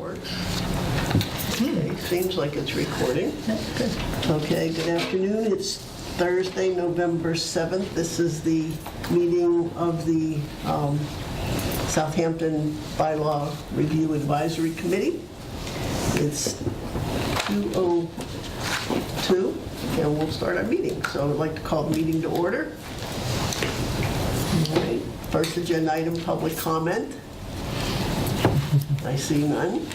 works. Okay, seems like it's recording. Good. Okay, good afternoon. It's Thursday, November 7th. This is the meeting of the Southampton Bylaw Review Advisory Committee. It's 2:02, and we'll start our meeting. So I'd like to call the meeting to order. All right, first agenda item, public comment. I see none.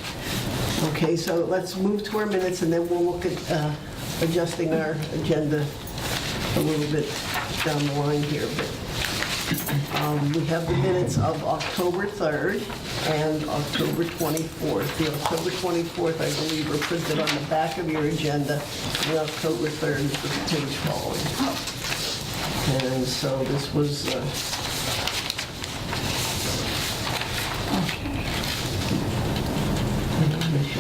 Okay, so let's move to our minutes, and then we'll look at adjusting our agenda a little bit down the line here. But we have the minutes of October 3rd and October 24th. The October 24th, I believe, are printed on the back of your agenda. The October 3rd is the page following. And so this was...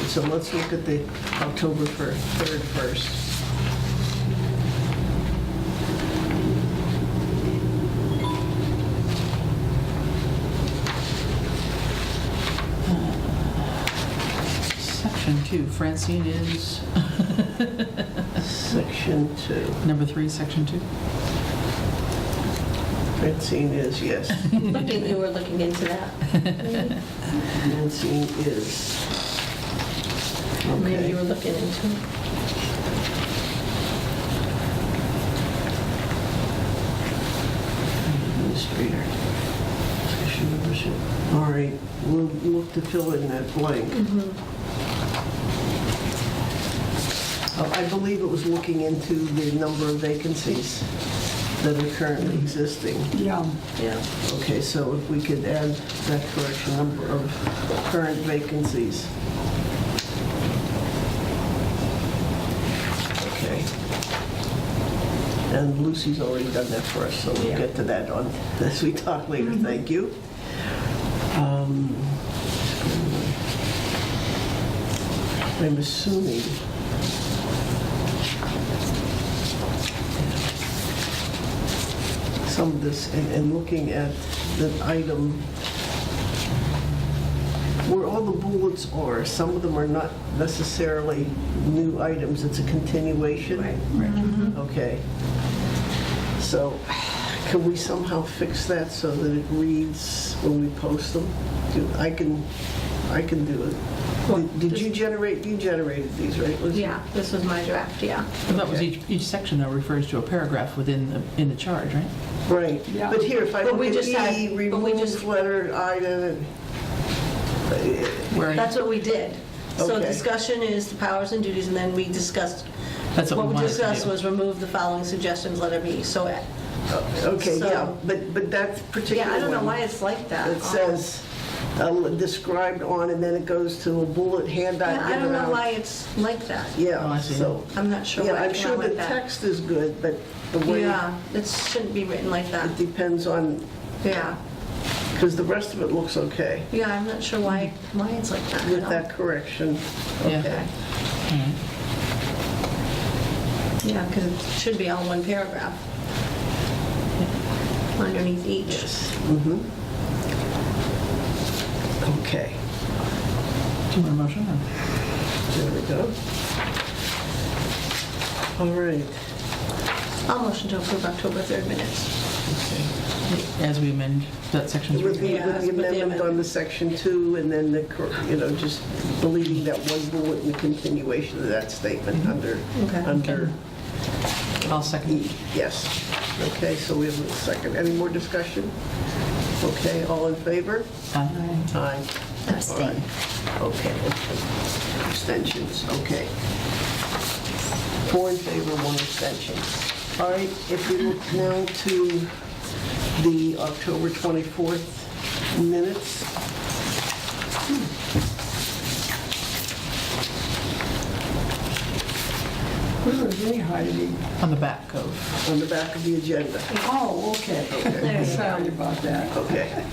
So let's look at the October 3rd first. Section 2, Francine is... Section 2. Number 3, Section 2. Francine is, yes. Looking, you were looking into that. Francine is. Maybe Okay. you were looking into it. Administrator. Discussion membership. All right, we'll look to fill in that blank. I believe it was looking into the number of vacancies that are currently existing. Yeah. Okay, so if we could add that correction, number of current vacancies. Okay. And Lucy's already done that for us, so we'll Yeah. get to that on as we talk later. Thank you. I'm assuming some of this, and looking at the item, where all the bullets are, some of them are not necessarily new items, it's a continuation. Okay. So can we somehow fix that so that it reads when we post them? I can do it. Did you generated these, right? Yeah, this was my draft, yeah. And that was Okay. each section, though, refers to a paragraph in the charge, right? Right. Yeah. But here, if I But look we at just had- E, but we remove just- letter, item, Where That's what we did. So Okay. discussion is the powers and duties, and then we discussed, That's what we wanted to discussed do. was remove the following suggestions, letter B. So, okay, So- yeah, but that particular yeah, I don't know one, why it's like that. it says described on, and then it goes to a bullet handout Yeah, I given don't know out. why it's like that. Oh, Yeah, I see. so, I'm not sure yeah, why I'm it came sure out the like that. text is good, but the way Yeah, it shouldn't be written like that. it depends on, Yeah. because the rest of it looks okay Yeah, I'm not sure why it's like that. with that correction. Yeah. Okay. All right. Yeah, because it should be all one paragraph underneath each. Okay, Do you want a motion? Or? there we go. All right. I'll motion to approve October 3rd minutes. As we amend that section 3. With the Yeah, with the with the amendment on the section 2, and then the, just deleting that one bullet and the continuation of that statement under, Okay. under I'll second. E. Yes. Okay, so we have a second. Any more discussion? Okay, all in favor? Aye. Aye. Abstain. Okay. Abstentions, okay. 4 in favor, 1 abstention. All right, if we look now to the October 24th minutes. Where was they hiding? On the back of. On the back of the agenda. Oh, okay. There you go. Sorry about that. Okay.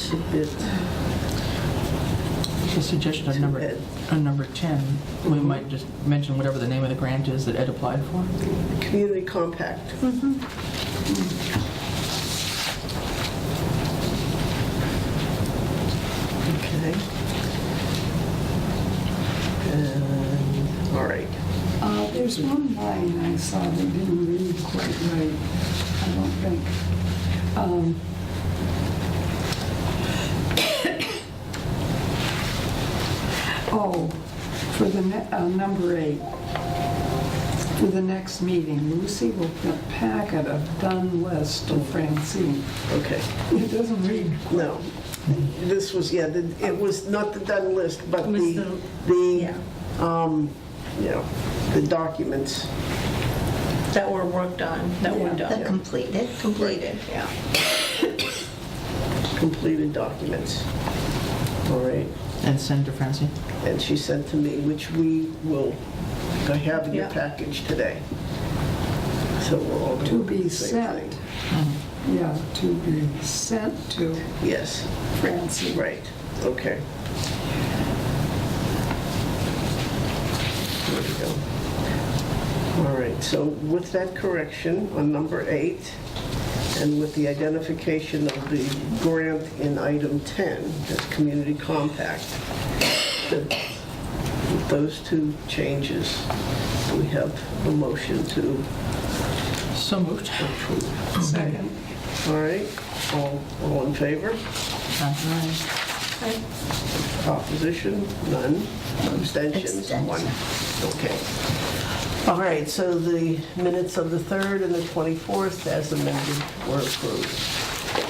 submit. A suggestion on Ed. number 10, we might just mention whatever the name of the grant is that Ed applied for. Community compact. Okay. And, all right. There's one line I saw that didn't read quite right, I don't think. Oh, for the number 8, for the next meeting, Lucy will get a packet of done list to Francine. Okay. It doesn't read. No. This was, yeah, it was not the done list, but It was the the documents. That were worked on, that were Yeah. done. Completed. Completed, yeah. Completed documents. All right. And send to Francine. And she sent to me, which we will have in your Yeah. package today. So we're all To doing be the same sent. thing. Yeah, to be sent to Yes, Francine. right, okay. There we go. All right, so with that correction on number 8, and with the identification of the grant in item 10, as community compact, with those two changes, we have a motion to So moved. approve. Second. All right, all in favor? Opposition? None. Abstentions? One. Okay. All right, so the minutes of the 3rd and the 24th as amended were approved.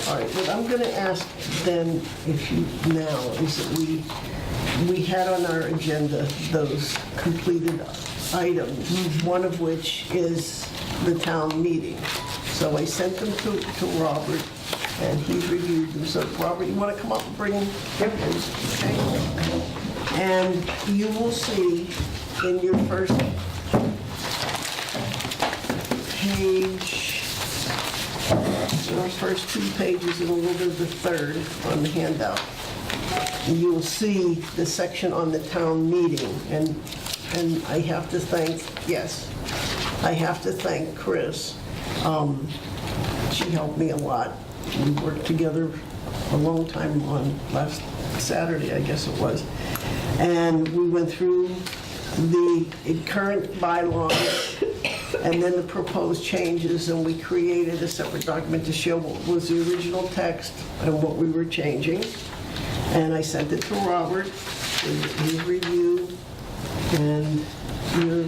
All right, what I'm going to ask then, if you now, is that we had on our agenda those completed items, one of which is the town meeting. So I sent them to Robert, and he reviewed them. So Robert, you want to come up and bring them? Okay. And you will see in your first page, your first 2 pages and a little bit of the third on the handout, you will see the section on the town meeting. And I have to thank, yes, I have to thank Chris. She helped me a lot. We worked together a long time on last Saturday, I guess it was. And we went through the current bylaws and then the proposed changes, and we created a separate document to show what was the original text and what we were changing. And I sent it to Robert, his review, and you're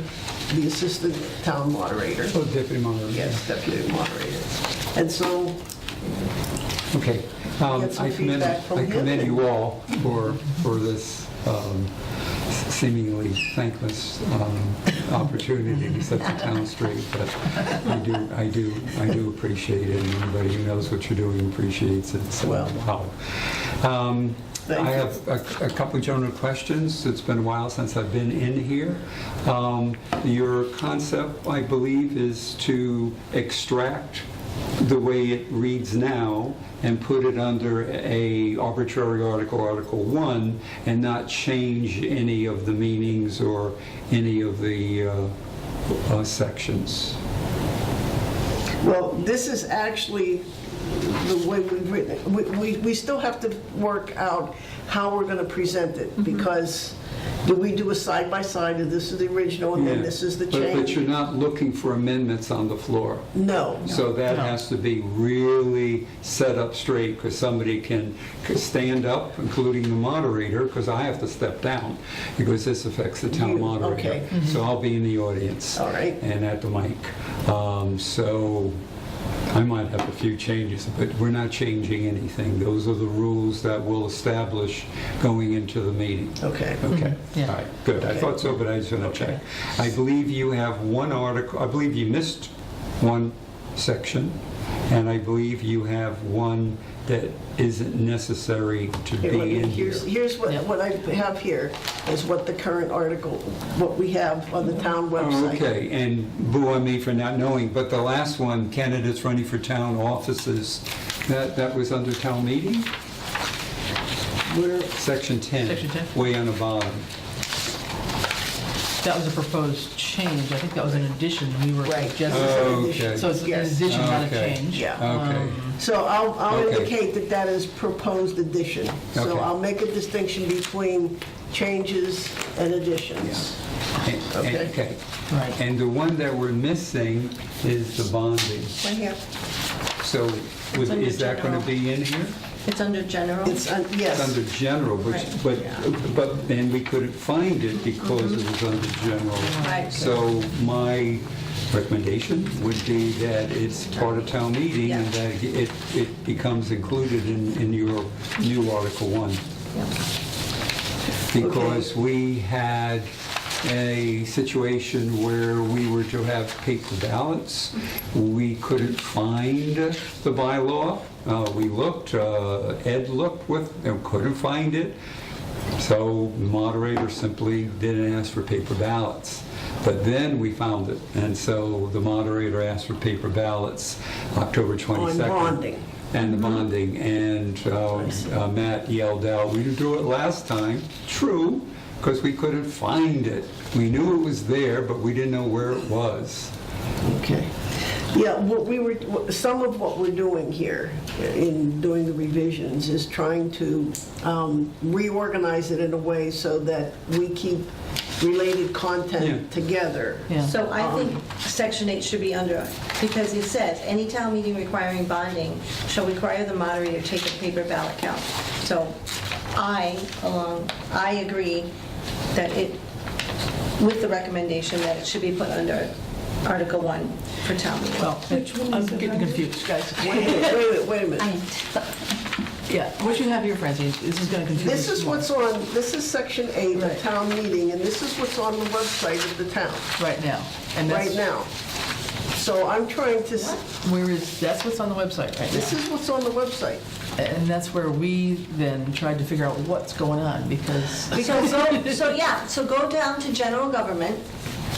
the assistant town moderator. Oh, deputy moderator. Yes, deputy moderator. And so, Okay. Get some feedback from I him. commend you all for this seemingly thankless opportunity to set the town straight, but I do appreciate it, and anybody who knows what you're doing appreciates it. So, Well, wow. thank I you. have a couple of general questions. It's been a while since I've been in here. Your concept, I believe, is to extract the way it reads now and put it under a arbitrary article, Article 1, and not change any of the meanings or any of the sections. well, this is actually the way we've written it. We still have to work out how we're going to present it, because do we do a side-by-side of this is the original and then Yeah. this is the But change? you're not looking for amendments on the floor. No. So that No. has to be really set up straight, because somebody can stand up, including the moderator, because I have to step down, because this affects the town You- moderator. okay. So I'll be in the audience. All right. And at the mic. So I might have a few changes, but we're not changing anything. Those are the rules that we'll establish going into the meeting. Okay. Okay, Yeah. all right, good. I Okay. thought so, but I just want to Okay. check. I believe you have one article, I believe you missed one section, and I believe you have one that isn't necessary to Here, let be me- in here. Here's Yeah. what I have here, is what the current article, what we have on the town website. Okay, and boo on me for not knowing, but the last one, candidates running for town offices, that was under town meeting? We're, Section 10. Section 10? Way on the bottom. That was a proposed change. I think that was an addition we were Right. suggesting. Okay. So it's an Yes. addition, not a Okay. change. Yeah. Okay. so I'll Okay. indicate that that is proposed addition. So Okay. I'll make a distinction between changes and additions. Okay. Okay. Right. And the one that we're missing is the bonding. Right here. So It's under is that going to general. be in here? It's under general. It's, It's yes, under general, but then we couldn't find it because it was under general. Right. So my recommendation would be that it's part of town meeting and Yeah. that it becomes included in your new Article 1. Yeah. Because we had a situation where we were to have paper ballots. We couldn't find the bylaw. We looked, Ed looked and couldn't find it. So the moderator simply didn't ask for paper ballots. But then we found it, and so the moderator asked for paper ballots October 22nd. on bonding. And the bonding, and Matt yelled out, "We didn't do it last time." True, because we couldn't find it. We knew it was there, but we didn't know where it was. Okay. Yeah, some of what we're doing here in doing the revisions is trying to reorganize it in a way so that we keep related content Yeah. together. Yeah. So I think Section 8 should be under, because it says, any town meeting requiring bonding shall require the moderator to take a paper ballot count. So I agree that with the recommendation that it should be put under Article 1 for town meeting. Well, Which one I'm is it getting under? confused, guys. Wait a minute. Yeah, what you have here, Francine, this is going to confuse This us is more. what's on, this is Section 8 Right. of town meeting, and this is what's on the website of the town Right now. And right that's, now. So I'm trying to, that's what's on the website right this now. is what's on the website. And that's where we then tried to figure out what's going on because, So go down to general government.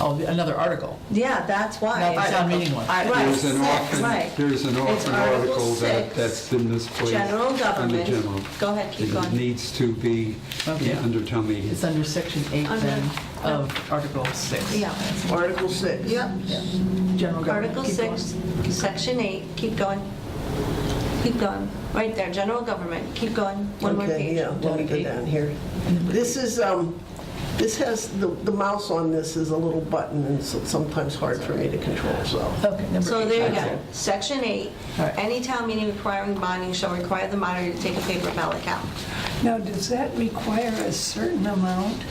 oh, another article. Yeah, that's why. Not the town meeting one. Right, There's an right. There's an It's often Article article 6, that's been misplaced. General Under government. general. Go ahead, keep It going. needs to be Okay. under town meeting. It's under Section 8 Under- then of Article 6. Yeah. Article 6. Yep. General government. Article Keep 6, Section 8, keep going. Keep going. Right there, general government, keep going. One more Okay, page. yeah, let me go down here. This is, this has, the mouse on this is a little button, and it's sometimes hard for me to control, so. Okay, number 8. So there you That's go. it. Section 8, All right. any town meeting requiring bonding shall require the moderator to take a paper ballot count. Now, does that require a certain amount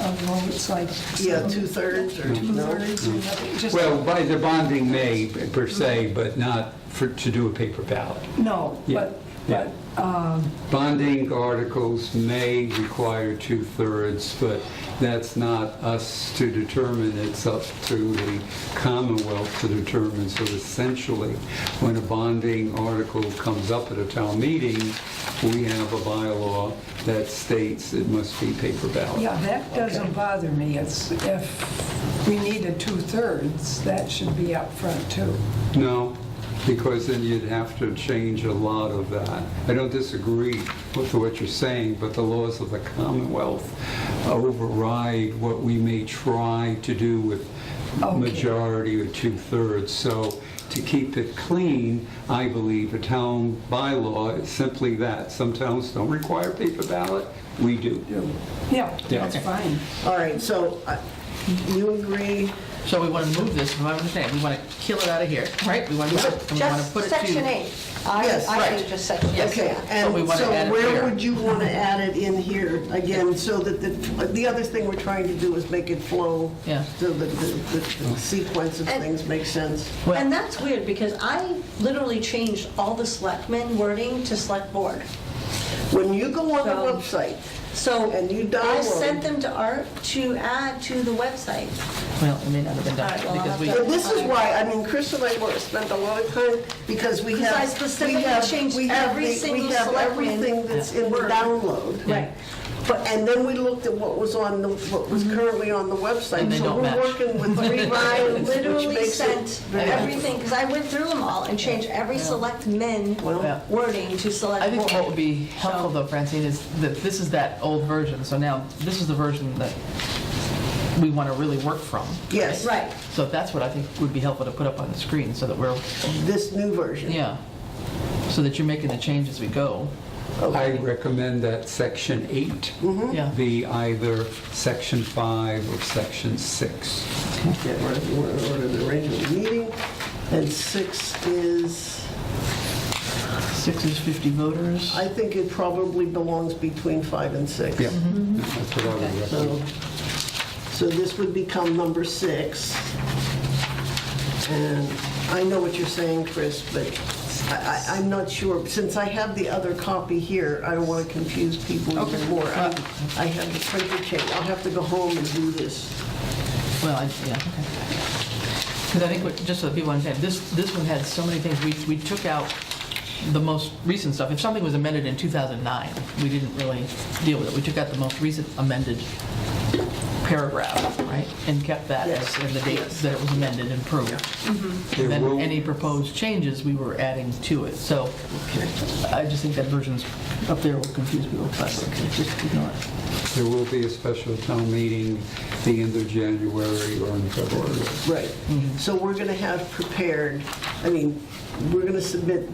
of votes, like? Yeah, 2/3 or no? Two-thirds or nothing? Just- Well, by the bonding may per se, but not to do a paper ballot. No, Yeah, yeah. but, Bonding articles may require 2/3, but that's not us to determine. It's up to the Commonwealth to determine. So essentially, when a bonding article comes up at a town meeting, we have a bylaw that states it must be paper ballot. yeah, that doesn't bother me. It's if we need a 2/3, that should be up front too. No, because then you'd have to change a lot of that. I don't disagree with what you're saying, but the laws of the Commonwealth override what we may try to do with Okay. majority or 2/3. So to keep it clean, I believe a town bylaw is simply that. Some towns don't require paper ballot, we do. Yeah, Yeah. that's fine. All right, so you agree? So we want to move this, from what I understand, we want to kill it out of here, right? We want to, we want to Just put it to... Section 8. Yes, I right. think just Section 8. Okay, So we and want to so add it where here. would you want to add it in here again, so that the other thing we're trying to do is make it flow, Yeah. so that the sequence of And- things makes sense. Well- And that's weird, because I literally changed all the selectmen wording to select board. When you go on the So- website, So And you I download. sent them to Art to add to the website. Well, it may not have been done, All right, well, because I'll we... have and this is why, I mean, Chris and I spent a lot of time, because we Because have. I specifically we have- changed we have every the- single We have selectman everything that's in the word. download. Yeah. Right. And then we looked at what was currently on the website. And they So don't we're match. working with three I versions, which literally makes it sent very everything, because I went through them all and changed every select men Yeah. wording to select I think what would board. be helpful though, Francine, is that this is that old version, so now this is the version that we want to really work from. Yes, Right, So that's what I think would be helpful to put up on the screen, so that we're, this new version. yeah, so that you're making the change as we go. I recommend that section 8 Yeah. be either section 5 or section 6. Yeah, we're in order the regular meeting. And 6 is, 6 is 50 voters. I think it probably belongs between 5 and 6. Yeah, that's what I would So, recommend. so this would become number 6. And I know what you're saying, Chris, but I'm not sure. Since I have the other copy here, I don't want to confuse people even more. I have the printer change. I'll have to go home and do this. Well, yeah, okay. Because I think, just so that people understand, this one had so many things. We took out the most recent stuff. If something was amended in 2009, we didn't really deal with it. We took out the most recent amended paragraph, right? And kept that Yes. as the date Yes. that it was amended and approved. There And then will- any proposed changes, we were adding to it. So I just think that version's up there will confuse people, but just ignore it. There will be a special town meeting the end of January or in February. Right. So we're going to have prepared, we're going to submit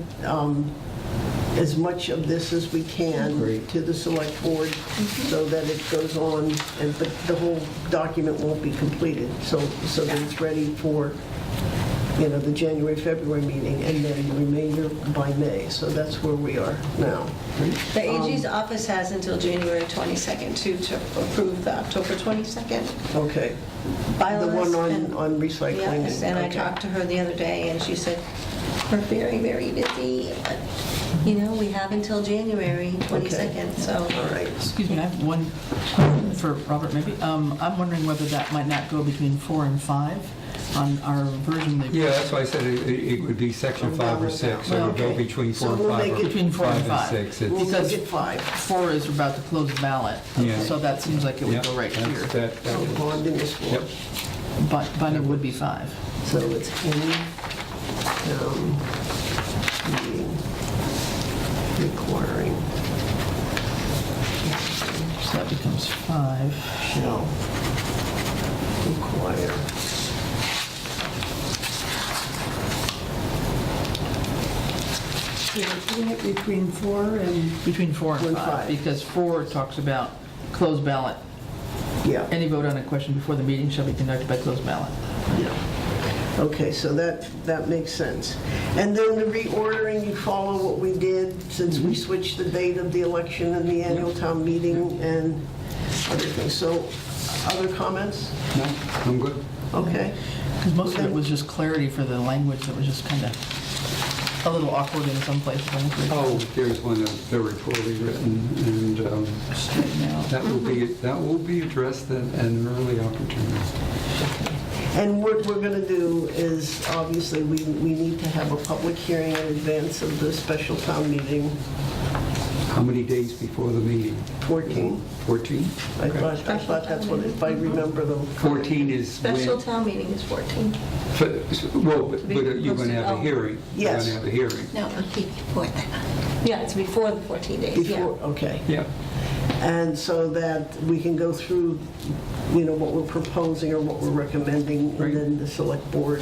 as much of this as we can Great. to the select board so that it goes on, but the whole document won't be completed. So that it's ready for, the January, February meeting, and then the remainder by May. So that's where we are now. the AG's office has until January 22nd to approve the October 22nd Okay. bylaw The list. one and- on recycling. Yes, and I Okay. talked to her the other day, and she said, we're very, very busy, but, we have until January 22nd, so. All right. Excuse me, I have one question for Robert, maybe. I'm wondering whether that might not go between 4 and 5 on our version. Yeah, that's why I said it would be section 5 or 6, so it would go Okay. between So 4 and we'll 5. make or it between 4 and 5. 6. We'll Because- make it 5. 4 is about to close the ballot, Yeah. so that seems like it would go right here. That So would- bonding is 4. Yep. But binding would be 5. So it's any meeting requiring So that becomes 5. shall require So we're putting it between 4 and, Between 4 and And 5, 5. because 4 talks about closed ballot. yeah. Any vote on a question before the meeting shall be conducted by closed ballot. Yeah. Okay, so that makes sense. And then the reordering, you follow what we did since we switched the date of the election and the annual town meeting and other things. So, other comments? No, I'm good. Okay. Because most of it was just clarity for the language that was just kind of a little awkward in some places. I think we Oh, there's one that's very poorly written, and straighten out. that will be addressed at an early opportunity. And what we're going to do is, obviously, we need to have a public hearing in advance of the special town meeting, How many days before the meeting? 14. 14? I thought that's what, if I remember them. 14 is Special when... town meeting is 14. Well, but you're going to have a hearing. Yes. You're going to have a hearing. No, before that. Yeah, it's before the 14 days, yeah. Before, okay. Yeah. And so that we can go through, what we're proposing or what we're recommending, Right. and then the select board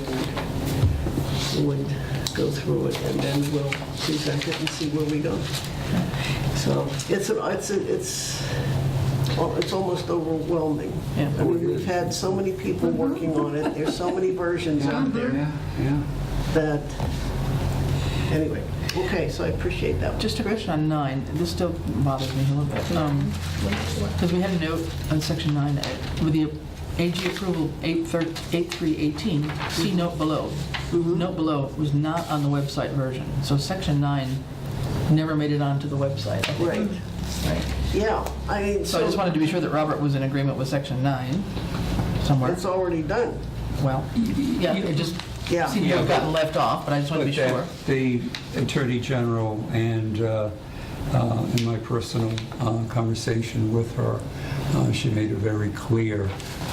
would go through it, and then we'll present it and see where we go. So it's almost overwhelming. Yeah. I mean, we've had so many people working on it, there's so many versions out there Yeah. that, anyway, okay, so I appreciate that. Just a question on 9. This still bothers me a little bit. Because we had a note on section 9, with the AG approval 8/3/18, see note below. Note below was not on the website version. So section 9 never made it onto the website, I think. Right, Right. yeah, I mean, So I just wanted to be sure that Robert was in agreement with section 9 somewhere. it's already done. Well, yeah, it just Yeah. seemed to have gotten left off, but I just want to be But sure. the Attorney General and in my personal conversation with her, she made it very clear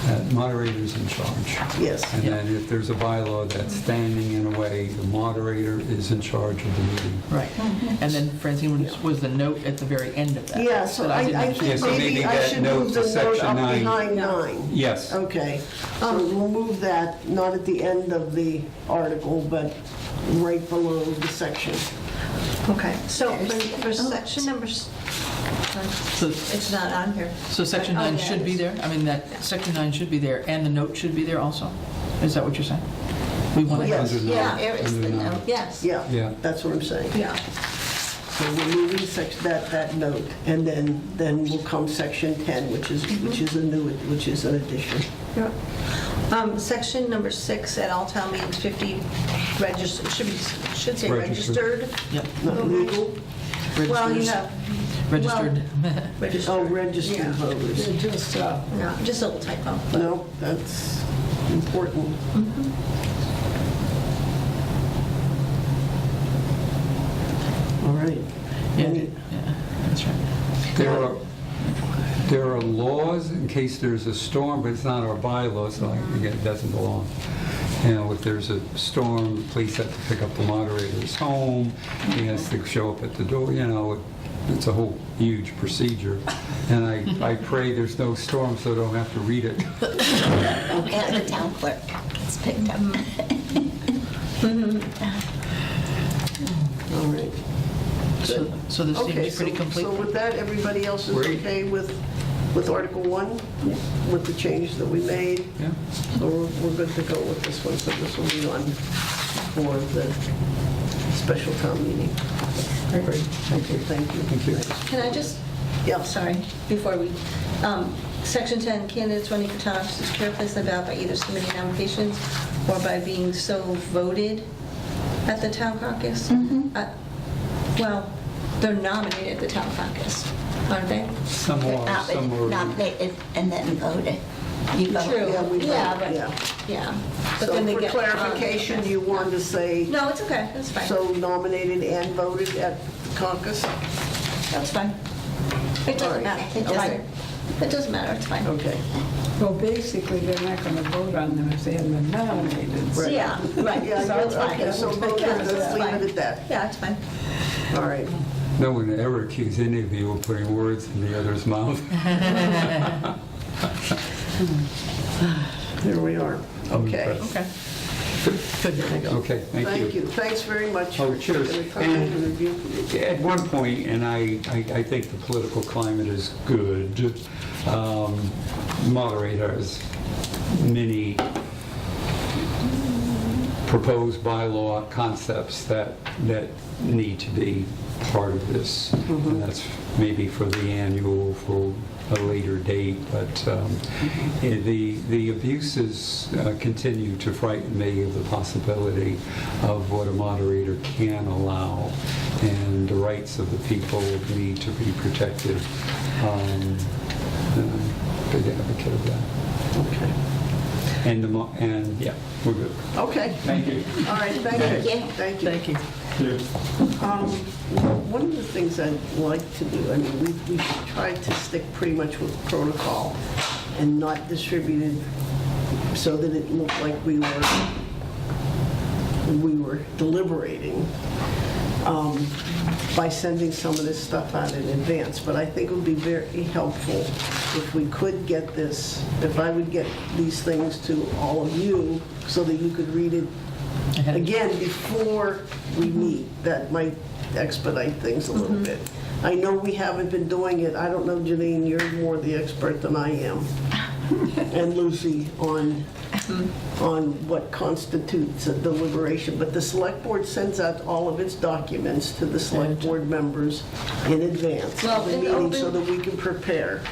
that moderator's in charge. Yes. And then if there's a bylaw that's standing in a way, the moderator is in charge of the meeting. Right. And then Francine was the note at the very end of that. Yeah, so that I didn't think understand. Yeah, so maybe maybe I that should note move to the note section up 9. behind 9. Yes. Okay, so we'll move that, not at the end of the article, but right below the section. Okay, so for section number, So, it's not on here. so section Oh, 9 yeah, should it be is. there? I mean, that, section 9 should be there, and the note should be there also? Is that what you're saying? We want to Yes. Under Yeah, nine. there is the Under nine. note, yes. Yeah, Yeah. that's what I'm saying. Yeah. So we're moving that note, and then will come section 10, which is a new, which is an addition. Yeah. Section number 6, at all town meetings, 50 registered, should say Registered. registered. Yep. Not legal? Well, you Registers. have. Registered. Oh, Registered. registered Yeah. voters. They're just, No, just a little typo. but- No, that's important. All right. Yeah, Any- yeah, that's right. There are laws in case there's a storm, but it's not our bylaws, so again, it doesn't belong. You know, if there's a storm, the police have to pick up the moderator's home, he has to show up at the door, you know, it's a whole huge procedure. And I pray there's no storm so I don't have to read it. And the town clerk gets picked up. All right. So this Okay, seems pretty complete? So with that, everybody else is Great. okay with Article 1? With the changes that we made? Yeah. So we're good to go with this one, so this will be on for the special town meeting. Great. Okay, thank you. Thank you. Can I just, Yeah. sorry, before we, section 10, candidates running for town office chair place on the ballot by either submitting nominations or by being so voted at the town caucus. Well, they're nominated at the town caucus, aren't they? Some are, some are. Nominated and then voted. You vote. True. Yeah, we vote, Yeah, but, yeah. yeah. But So then they for get- clarification, you want to say, No, it's okay, that's fine. so nominated and voted at the caucus? That's fine. It All right. doesn't matter. It doesn't, it doesn't matter, it's fine. Okay. well, basically, they're not going to vote on them if they haven't been nominated. Right. Yeah, right, Yeah, so it's fine. okay, so vote, Yeah, let's it's leave fine. it at that. Yeah, it's fine. All right. No one ever accused any of you of putting words in the other's mouth. Here we are. Okay. Okay. Good. Okay, thank you. Thanks very much. Oh, for cheers. taking the time to review. At one point, and I think the political climate is good, moderators, many proposed bylaw concepts that need to be part of this. And that's maybe for the annual, for a later date, but the abuses continue to frighten me of the possibility of what a moderator can allow, and the rights of the people need to be protected. Big advocate of that. Okay. And yeah, we're good. Okay. Thank you. All right, thank you. Thank you. Thank you. One of the things I'd like to do, I mean, we tried to stick pretty much with protocol and not distribute it so that it looked like we were deliberating by sending some of this stuff out in advance. But I think it would be very helpful if we could get this, if I would get these things to all of you so that you could read it again before we meet. That might expedite things a little bit. I know we haven't been doing it. I don't know, Janine, you're more the expert than I am. And Lucy on what constitutes a deliberation. But the select board sends out all of its documents to the select board members in advance Well, of the in meeting open- so that we can prepare.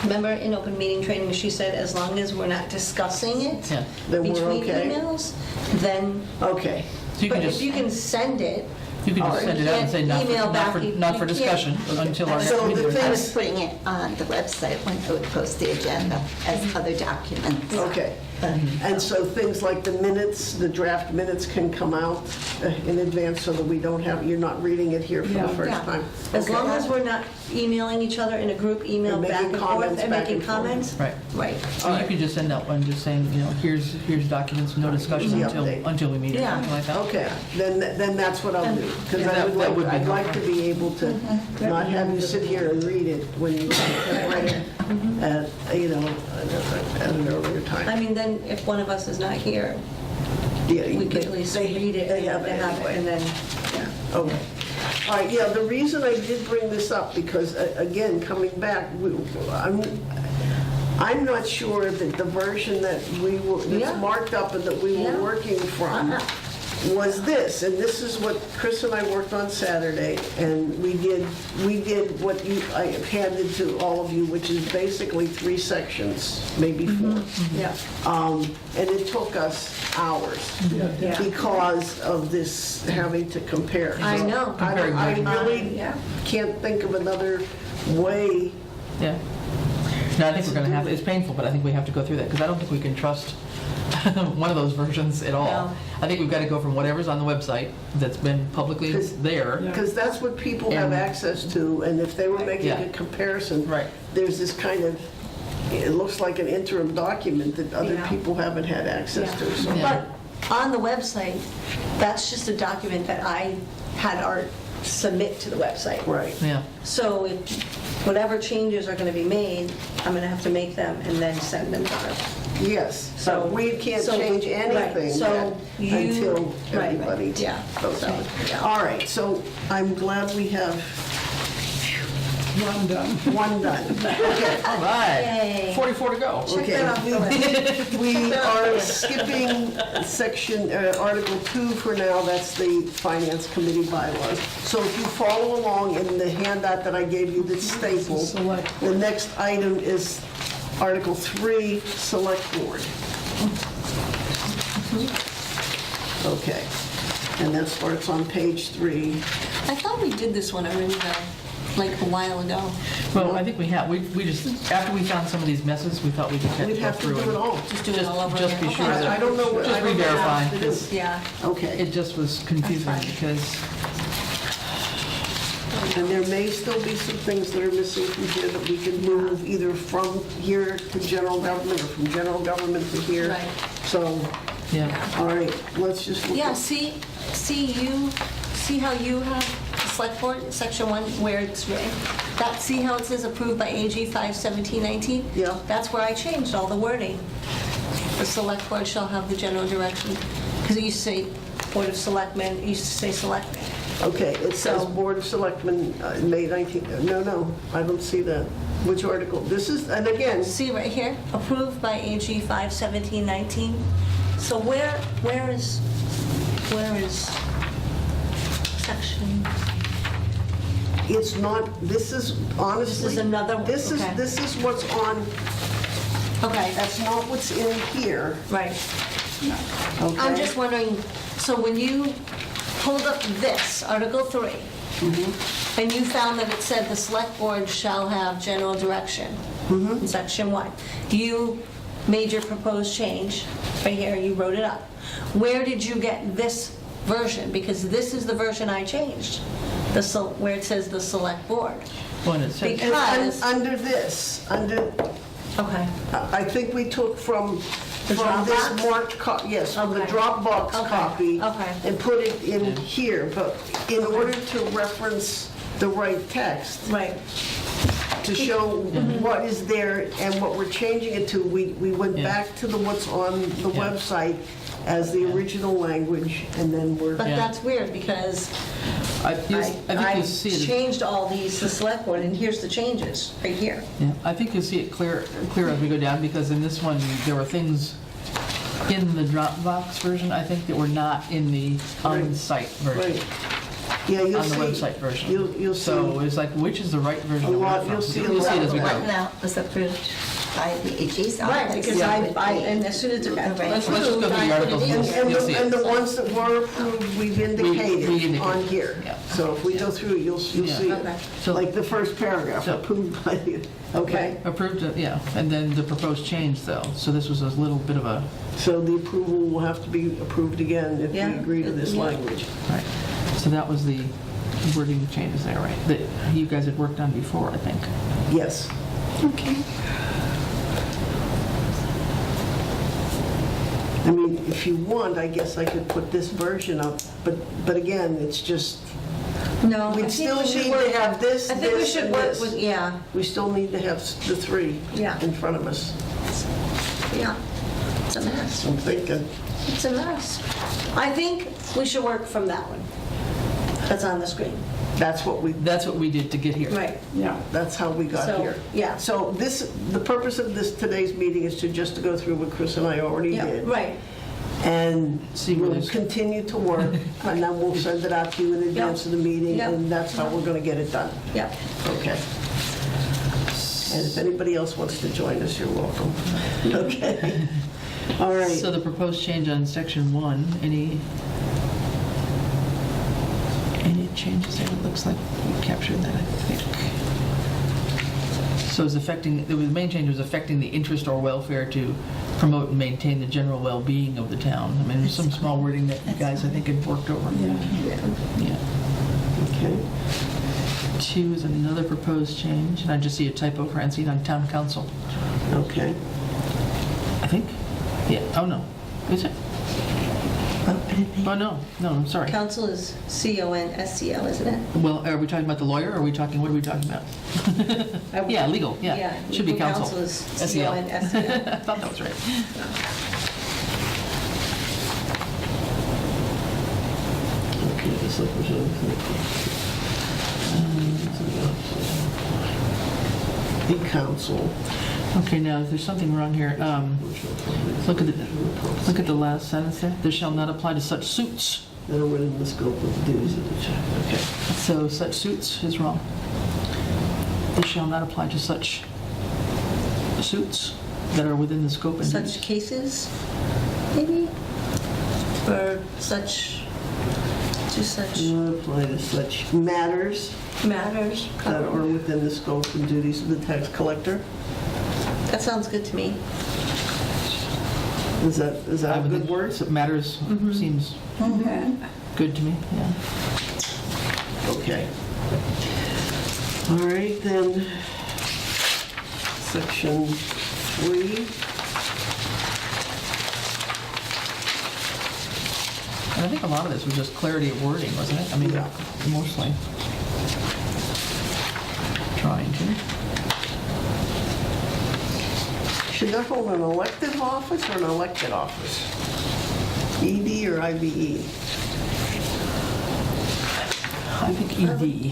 Remember in open meeting training, she said as long as we're not discussing it Yeah. Then we're between okay? emails, then, Okay. So you can but if just, you can send it You can just send it out and say not Email for, back, not for you discussion can't- until our So next the meeting. thing I is- was putting it on the website when I would post the agenda as other documents. Okay. And so things like the minutes, the draft minutes can come out in advance so that we don't have, you're not reading it here for the Yeah. first Yeah. time. As Okay. long as we're not emailing each other in a group email And back making and forth comments and back making and forth. comments. Right. Right. So you could just send out one just saying, you know, here's documents, no discussion Here's the update. until we meet or Yeah. something like that. Okay, then that's what I'll do. Because Yeah, that would be I'd like to helpful. be able to not have you sit here and read it when you have read it at, you know, at an earlier I time. mean, then if one of us is not here, Yeah, we could at least read it They have it anyway. and then, Okay. All right, yeah, the reason I did bring this up, because, again, coming back, I'm not sure that the version that we were, Yeah. that's marked up and that we Yeah. were working from was this, and this is what Chris and I worked on Saturday, and we did what I handed to all of you, which is basically 3 sections, maybe 4. yeah. And it took us hours Yeah. because of this having to compare. I So know. I really Yeah. can't think of another way. Yeah. No, I think we're going to have, it's painful, but I think we have to go through that, because I don't think we can trust one of those versions at all. No. I think we've got to go from whatever's on the website that's been publicly 'Cause- there. Because that's what people have And- access to, and if they were making Yeah. a comparison, Right. there's this kind of, it looks like an interim document that other Yeah. people haven't had access to. So Yeah. But on the website, that's just a document that I had Art submit to the website. Right. Yeah. So if whatever changes are going to be made, I'm going to have to make them and then send them to her. Yes, so So- we can't so- change right, anything so yet you- until right, everybody yeah. goes out. Yeah. All right, so I'm glad we have One done. one done. Okay. All right. Yay. 44 to go. Check that off the list. We are skipping section, Article 2 for now, that's the Finance Committee bylaws. So if you follow along in the handout that I gave you that's stapled, Select the next item is Article 3, Select Board. Okay, and that starts on page 3. I thought we did this one already though, like a while ago. Well, I think we have. We just, after we found some of these messes, we thought we just had to We'd go have to through do it and all. Just do it all over just again. be sure Okay. that. I don't know what- Just I don't know re-verify, how to do it. 'cause Yeah. Okay. it just was confusing That's fine. because, And there may still be some things that are missing from here that we can move either from here to general government or from general government to here. Right. So, yeah. all right, let's just look Yeah, at, see how you have the select board, section 1, where it's written? See how it says approved by AG 5/17/19? Yeah. That's where I changed all the wording. The select board shall have the general direction, because it used to say Board of Selectmen, it used to say Selectmen. okay, it says So- Board of Selectmen, May 19th, no, I don't see that. Which article? This is, and again, See right here, approved by AG 5/17/19. So where is section? it's not, this is honestly. This is another- This okay. is what's on, Okay, that's not what's in here, right. okay? I'm just wondering, so when you pulled up this, Article 3, and you found that it said the select board shall have general direction in section 1, you made your proposed change, right here, you wrote it up. Where did you get this version? Because this is the version I changed, where it says the select board. When it said, And Because, under this, okay, I think we took from The this Dropbox? marked, yes, from the Okay. Dropbox Okay. copy. Okay. And put it in here, but in order to reference the right text, right, to show what is there and what we're changing it to, we went Yeah. back to what's on the Yeah. website as the original language, and then we're, but Yeah. that's weird, because I think I you'll see it. changed all these to select board, and here's the changes, right here. Yeah, I think you'll see it clear as we go down, because in this one, there were things in the Dropbox version, I think, that were not in the Right. on-site version, right. Yeah, you'll on the see. website version. You'll see. So it's like, which is the right version A to lot- work from? you'll see a You'll see it lot as we of go. Button out was approved. by the AG's office. Right, because and as soon as it got Right. Let's just go approved, through the I put articles it in. And You'll see and it. the ones that were approved, we've indicated indicated. on here. Yeah. So if we go through, you'll see Yeah. it. Okay. So- Like the first paragraph, So- approved by the, okay. Approved, yeah, and then the proposed change though, so this was a little bit of a, So the approval will have to be approved again if we Yeah. agree to this Yeah. language. right, so that was the wording changes there, right, that you guys had worked on before, I think. Yes. Okay. I mean, if you want, I guess I could put this version up, but again, it's just, No, I we'd think still we should need work- to have this, I think we this, should and work this. with, yeah, We still need to have the three Yeah. in front of us. yeah. It's a mess. I'm thinking, It's a mess. I think we should work from that one. That's on the screen. that's what we did to get here. Right. Yeah. that's how we got So, here. yeah. So the purpose of today's meeting is to go through what Chris and I already Yeah, did. right. And See where we'll there's- continue to work, and then we'll send it out to you in advance of the meeting, Yeah. and that's how we're gonna get it done. Yeah. Okay. And if anybody else wants to join us, you're welcome. Okay. All right. So the proposed change on section 1, any changes there? It looks like we captured that, I think. So it's affecting, the main change was affecting the interest or welfare to promote and maintain the general well-being of the town. I mean, there's some small wording that you guys, I think, had worked over. Yeah. Okay. 2 is another proposed change, and I just see a typo, Francine, on town council, Okay. I think. Yeah, oh no, is it? Oh, no, I'm sorry. Council is CONSCL, isn't it? Well, are we talking about the lawyer, or are we talking, what are we talking about? Yeah, legal, yeah. Should be legal council. is SEL. CONSCL. I thought that was right. Okay, this the council. Okay, now, there's something wrong here. Look at the last sentence there. This shall not apply to such suits. That are within the scope of the duties of the chapter. Okay. So such suits is wrong. This shall not apply to such suits that are within the scope and Such duties. cases, maybe? Or such, to such Not apply to such matters matters? that are within the scope and duties of the tax collector. That sounds good to me. Is that I a would good think word? Matters seems good to me, yeah. Okay. All right, then, section 3. And I think a lot of this was just clarity of wording, wasn't it? I mean, Yeah. mostly. Trying to. Should that hold an elective office or an elected office? ED or IBE? I think ED.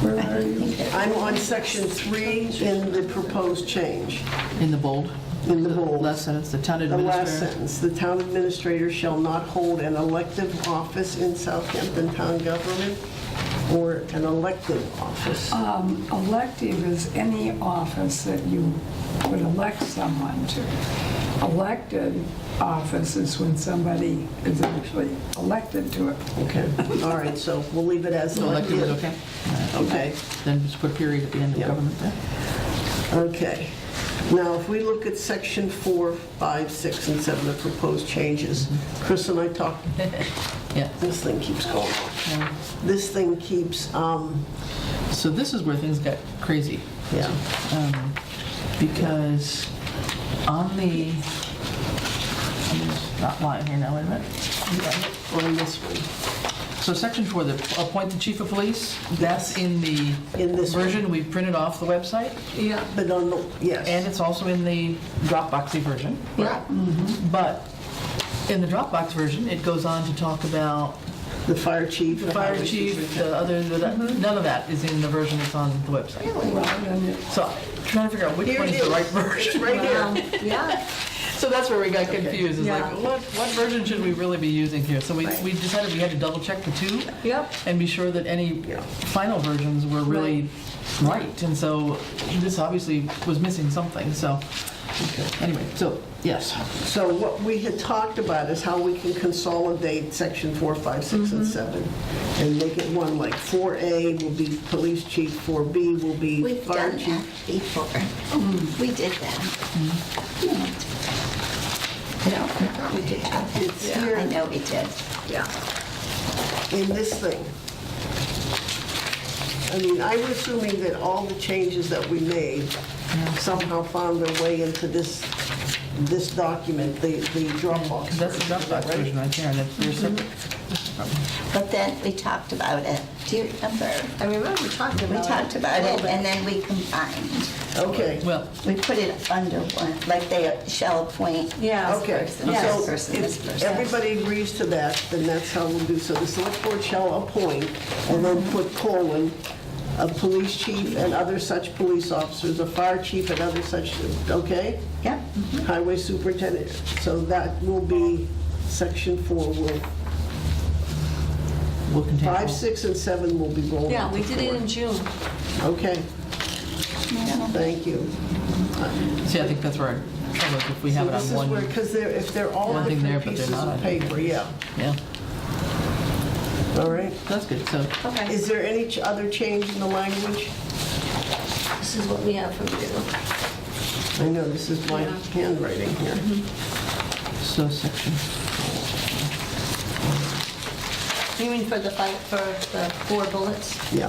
Where are you? I'm on section 3 in the proposed change, In the bold. in the bold. Last sentence, the town The last administrator. sentence, the town administrator shall not hold an elective office in Southampton town government or an elected office. Elective is any office that you would elect someone to. Elected office is when somebody is actually elected to it. Okay, all right, so we'll leave it as So elected is elected. okay? Okay, Then just put a period at the end of Yeah. government there. okay. Now, if we look at section 4, 5, 6, and 7, the proposed changes, Chris and I talked, Yeah. this thing keeps going on. This thing keeps, So this is where things got crazy. yeah. Because on the, I'm just not lying here now, wait a minute. On this one. So section 4, the appoint the chief of police, that's in the In this one. version we printed off the website, Yeah. But on the, yes. and it's also in the Dropboxy version. Yeah. But in the Dropbox version, it goes on to talk about The fire chief. the fire highway chief, the other, none of that is in the version that's on the website. Well, then it- So I'm trying to figure out which Here one it is the is. right It's version. right here. Yeah. So that's where we got Okay. confused, is like, Yeah. what version should we really be using here? So we Right. we decided we had to double check the two Yep. and be sure that any Yeah. final versions were really right. And so this obviously was missing something, so, anyway, so, yes. So what we had talked about is how we can consolidate section 4, 5, 6, and 7 and make it one, like 4A will be police chief, 4B will be We've fire done chief. that before. We did that. No, we did that. It's Yeah, here. I know we did. Yeah. In this thing. I mean, I'm assuming that all the changes that we made somehow found their way into this document, the Dropbox. Because that's the version, is that Dropbox right? version right there, and they're separate. But then we talked about it. Do you remember? I remember we talked We about it. talked about a little it, bit. and then we combined. Okay. Well, We put it under one, like they shall appoint Yeah. this Okay, person, Yeah. this so person, this if person. everybody agrees to that, then that's how we'll do. So the select board shall appoint, and then put colon, a police chief and other such police officers, a fire chief and other such, okay? Yeah. Highway superintendent, so that will be section 4, will, we'll continue. 5, 6, and 7 will be rolled Yeah, into we did it 4. in June. Okay, thank you. See, I think that's where our trouble is, if we have it This on is where, one, because if they're all One thing there, different but they're pieces not of identical. paper, yeah, yeah, all right. that's good, so, Okay. Is there any other change in the language? This is what we have from you. I know, this is my handwriting here. so section, You mean for the 4 bullets? Yeah.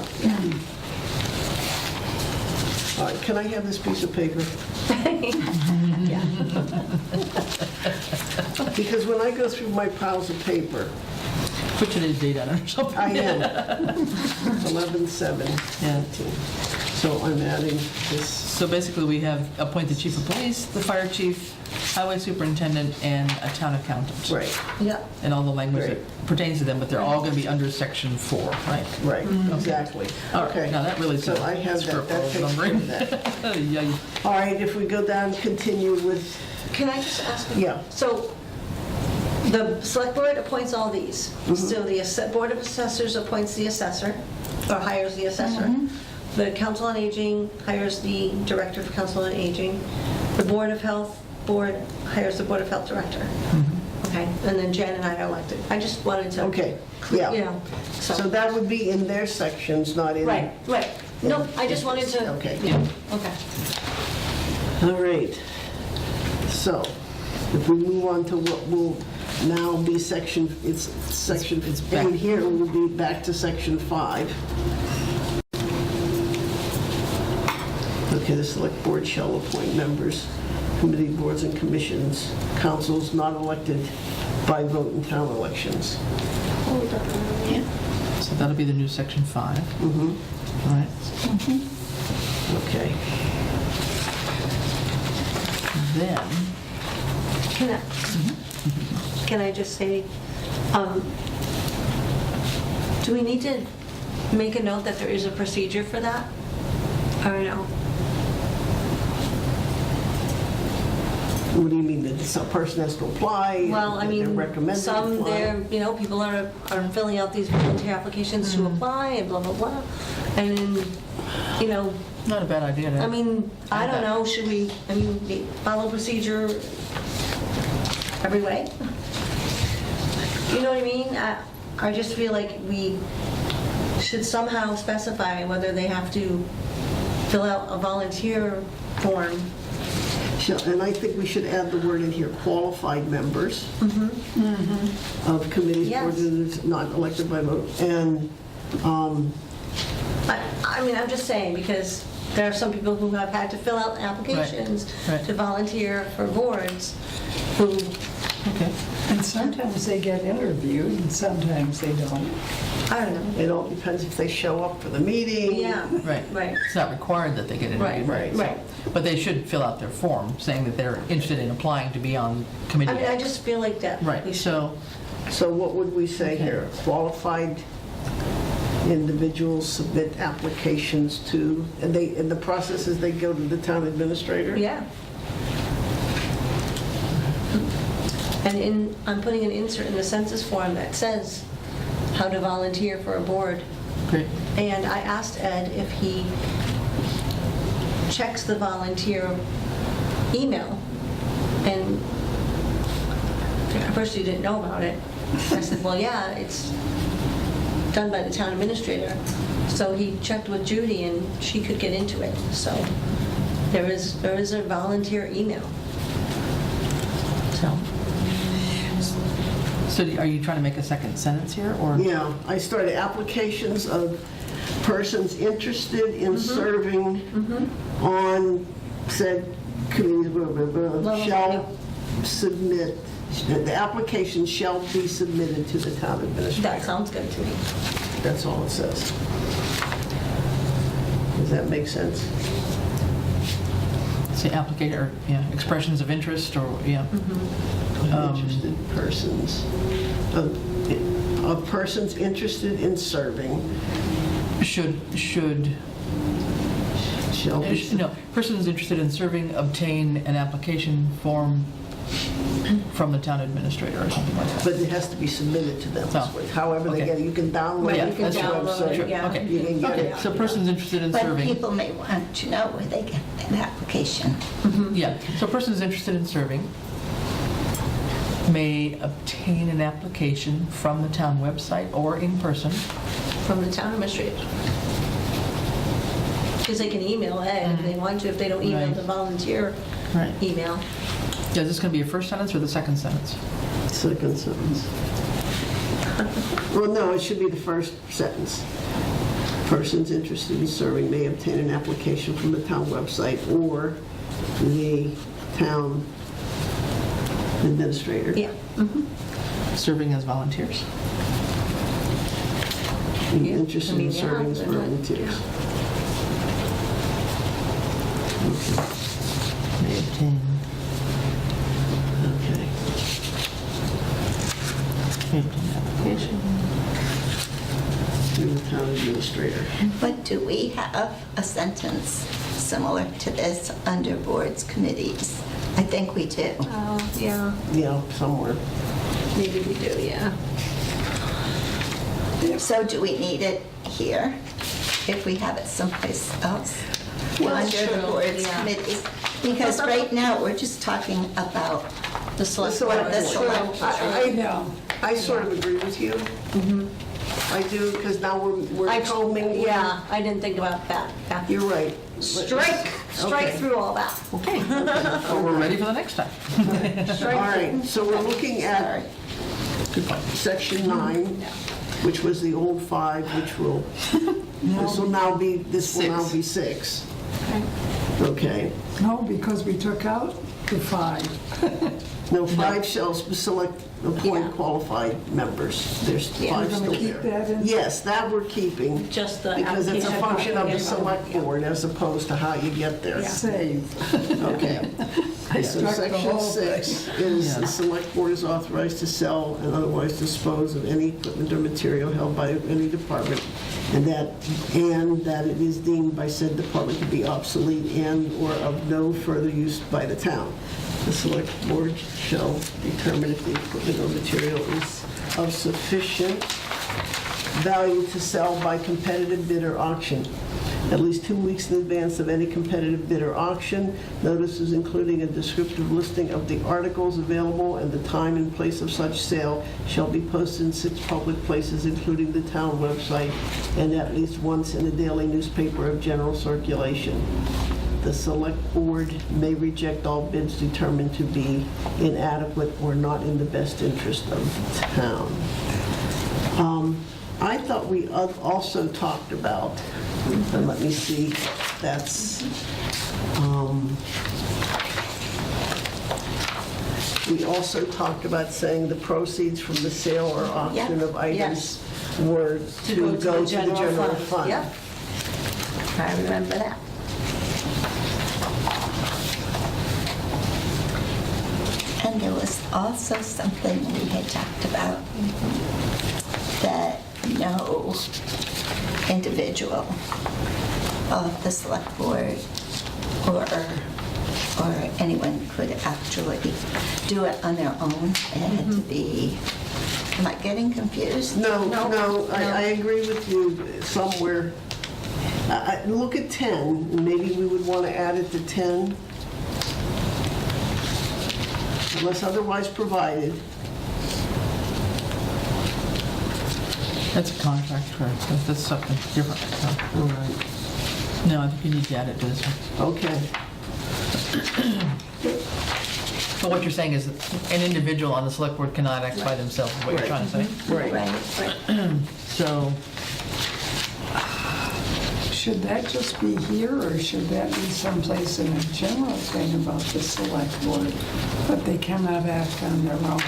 All right, can I have this piece of paper? Yeah. Because when I go through my piles of paper, put today's date on it or something. I am 11/7. Yeah. So I'm adding this, So basically, we have appoint the chief of police, the fire chief, highway superintendent, and a town accountant. right, Yep. And all the language that Right. pertains to them, but they're all going to be under section 4, right? right, exactly. All right, Okay. now that really is So I have that, that takes care of that. Yeah, All right, if we go down, continue with, Can I just ask you? Yeah. So the select board appoints all these. So the board of assessors appoints the assessor, or hires the assessor. The council on aging hires the director of council on aging. The board of health board hires the board of health director. Okay, and then Jen and I are elected. I just wanted to. okay, You yeah. know, So so. that would be in their sections, not in. Right, right. No, I just wanted to. Okay. Yeah, okay. All right. So if we move on to what will now be section, it's back. 8 here, we'll be back to section 5. Okay, the select board shall appoint members, committee boards and commissions, councils not elected by vote in town elections. so that'll be the new section 5. Mhm. All right. Okay. Then, Can I just say, do we need to make a note that there is a procedure for that? Or no? What do you mean, that some person has to apply? Well, I that they're mean, recommended to some apply? there, people are filling out these volunteer applications to apply and blah, blah, blah. And, not a bad idea to. I mean, I don't know, should we, follow procedure every way? You know what I mean? I just feel like we should somehow specify whether they have to fill out a volunteer form. And I think we should add the word in here, qualified members of committees, Yes. boards, and not elected by vote. And, I'm just saying, because there are some people who have had to fill out applications right. to volunteer for boards who, Okay. And sometimes they get interviewed and sometimes they don't. I don't know. it all depends if they show up for the meeting. Yeah. Right. Right. It's not required that they get interviewed. Right, so- right. But they should fill out their form saying that they're interested in applying to be on I committee. mean, I just feel like that. we Right, should- so, So what would we say here? Qualified individuals submit applications to, and the process is they go to the town administrator? Yeah. And I'm putting an insert in the census form that says how to volunteer for a board. Great. And I asked Ed if he checks the volunteer email, and at first he didn't know about it. I said, well, yeah, it's done by the town administrator. So he checked with Judy, and she could get into it. So there is a volunteer email. So are you trying to make a second sentence here, or? Yeah, I started applications of persons interested in serving on said committee, blah, blah, blah, shall submit, the application shall be submitted to the town administrator. That sounds good to me. That's all it says. Does that make sense? Say applicant, or, yeah, expressions of interest, or, yeah. Interested persons, of persons interested in serving Should, shall be. no, persons interested in serving obtain an application form from the town administrator, or something like that. But it has to be submitted to them. Oh, However they okay. get it, you can download Yeah, it from the that's true. website. Sure, yeah. okay. You can get Okay, it. so persons interested in But serving. people may want to know where they get that application. Yeah, so persons interested in serving may obtain an application from the town website or in person. From the town administrator. Because they can email Ed if they want to, if they don't email Right. the volunteer Right. email. Yeah, is this going to be a first sentence or the second sentence? Second sentence. Well, no, it should be the first sentence. Persons interested in serving may obtain an application from the town website or the town administrator. Yeah. Serving as volunteers. Yeah. Interested I mean, in yeah, serving as they're not- volunteers. May obtain. Okay. May obtain an application. To the town administrator. But do we have a sentence similar to this under boards, committees? I think we do. Oh, yeah, Yeah, somewhere. maybe we do, yeah. So do we need it here if we have it someplace else? Well, Under the true, boards, yeah. committees? Because right now, we're just talking about The select The select board. the select. I sort of agree with you. I do, because now we're combing. Yeah, I didn't think about that. Yeah. You're right. Strike Okay. through all that. Okay, well, we're ready for the next time. All right, so we're looking at Good point. section 9, which was the old 5, which will, this will now be 6. Okay. No, because we took out the 5. No, 5 shall select, appoint Yeah. qualified members. There's Yeah. 5 We're still gonna keep there. that in? Yes, that we're keeping. Just the Because it's a application. function of the Yeah. select board as opposed to how you get there. Save. Okay. So struck the section whole 6 is the select board is authorized to sell and otherwise dispose of any equipment or material held by any department, and that it is deemed by said department to be obsolete and or of no further use by the town. The select board shall determine if the equipment or material is of sufficient value to sell by competitive bid or auction. At least 2 weeks in advance of any competitive bid or auction, notices including a descriptive listing of the articles available and the time and place of such sale shall be posted in 6 public places, including the town website, and at least once in a daily newspaper of general circulation. The select board may reject all bids determined to be inadequate or not in the best interest of the town. I thought we also talked about, and let me see, that's, we also talked about saying the proceeds from the sale or auction of items were to go to the general fund. Yep. I remember that. And there was also something we had talked about, that no individual of the select board or or anyone could actually do it on their own. It had to be, am I getting confused? No, I agree with you somewhere. Look at 10, maybe we would want to add it to 10. Unless otherwise provided. That's a contract, correct? That's something different. So, All right. no, I think you need to add it to this one. Okay. But what you're saying is that an individual on the select board cannot act by themselves, is what you're trying to say. Right. Right. So, Should that just be here, or should that be someplace in a general thing about the select board, but they cannot act on their own?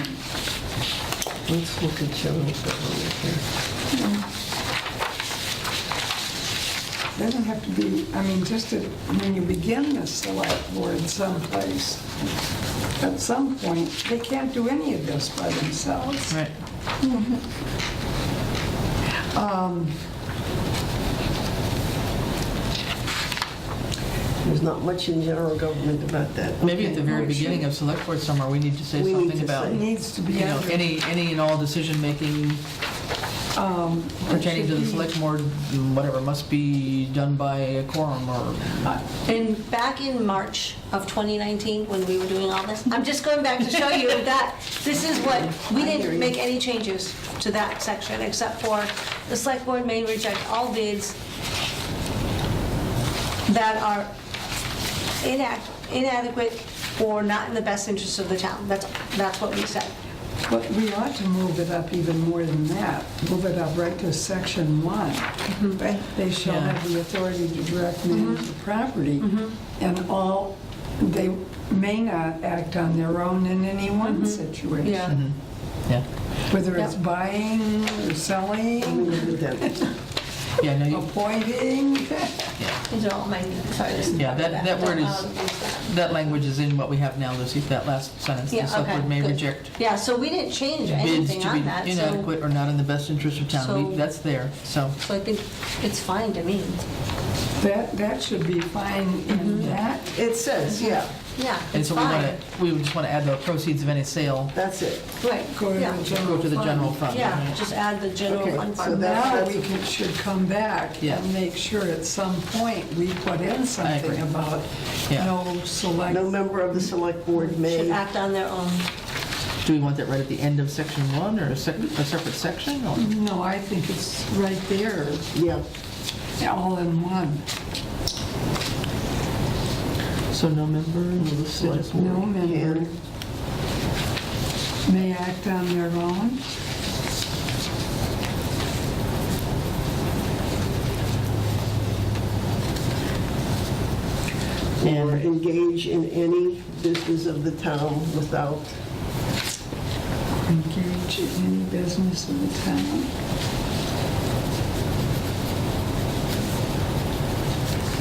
Let's look at general government here. Doesn't have to be, I mean, just when you begin the select board someplace, at some point, they can't do any of this by themselves. right. There's not much in general government about that. Maybe at the very Okay. beginning of select board somewhere, we need to say We need something to about, say. It needs to be you know, under, any and all decision-making pertaining to the select board, whatever, must be done by a quorum or, And back in March of 2019, when we were doing all this, I'm just going back to show you that this is what, we didn't make any changes to that section, except for the select board may reject all bids that are inadequate or not in the best interest of the town. That's what we said. but we ought to move it up even more than that. Move it up right to section 1. Right. They shall Yeah. have the authority to direct manage the property, and they may not act on their own in any one situation. Yeah. yeah. Whether it's Yep. buying or selling, Yeah, no, you, appointing. These are all my, sorry. this is Yeah, that word is- use that. that language is in what we have now, Lucy, that last sentence. The Yeah, select okay, board may good. reject Yeah, so we didn't change bids anything to on that, be so inadequate or not in the best interest of town. So- That's there, so. I think it's fine to me. That should be fine in that. It says, yeah, Yeah, And it's so fine. we would just want to add the proceeds of any sale, that's it. Right, Go to yeah. the go general to the fund. general fund. Yeah, just add the general Okay, fund so part. that- Now we should come back Yeah. and make sure at some point we put in something agree. about Yeah. no select. No member of the select board Should may, act on their own. Do we want that right at the end of section 1 or a separate section? Or? No, I think it's right there, yeah, all in one. So no member of the select board. No member can, may act on their own. or engage in any business of the town without, Engage in any business of the town.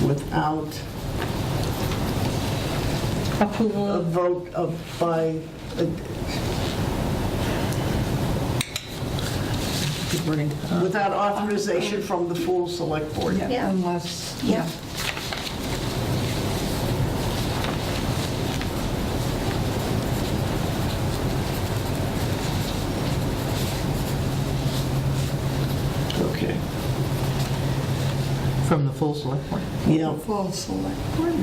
without Approval a of, vote of by, Good wording. without authorization from the full select board. Yeah. Unless, Yeah. Okay, From the full select board. yeah. full select board.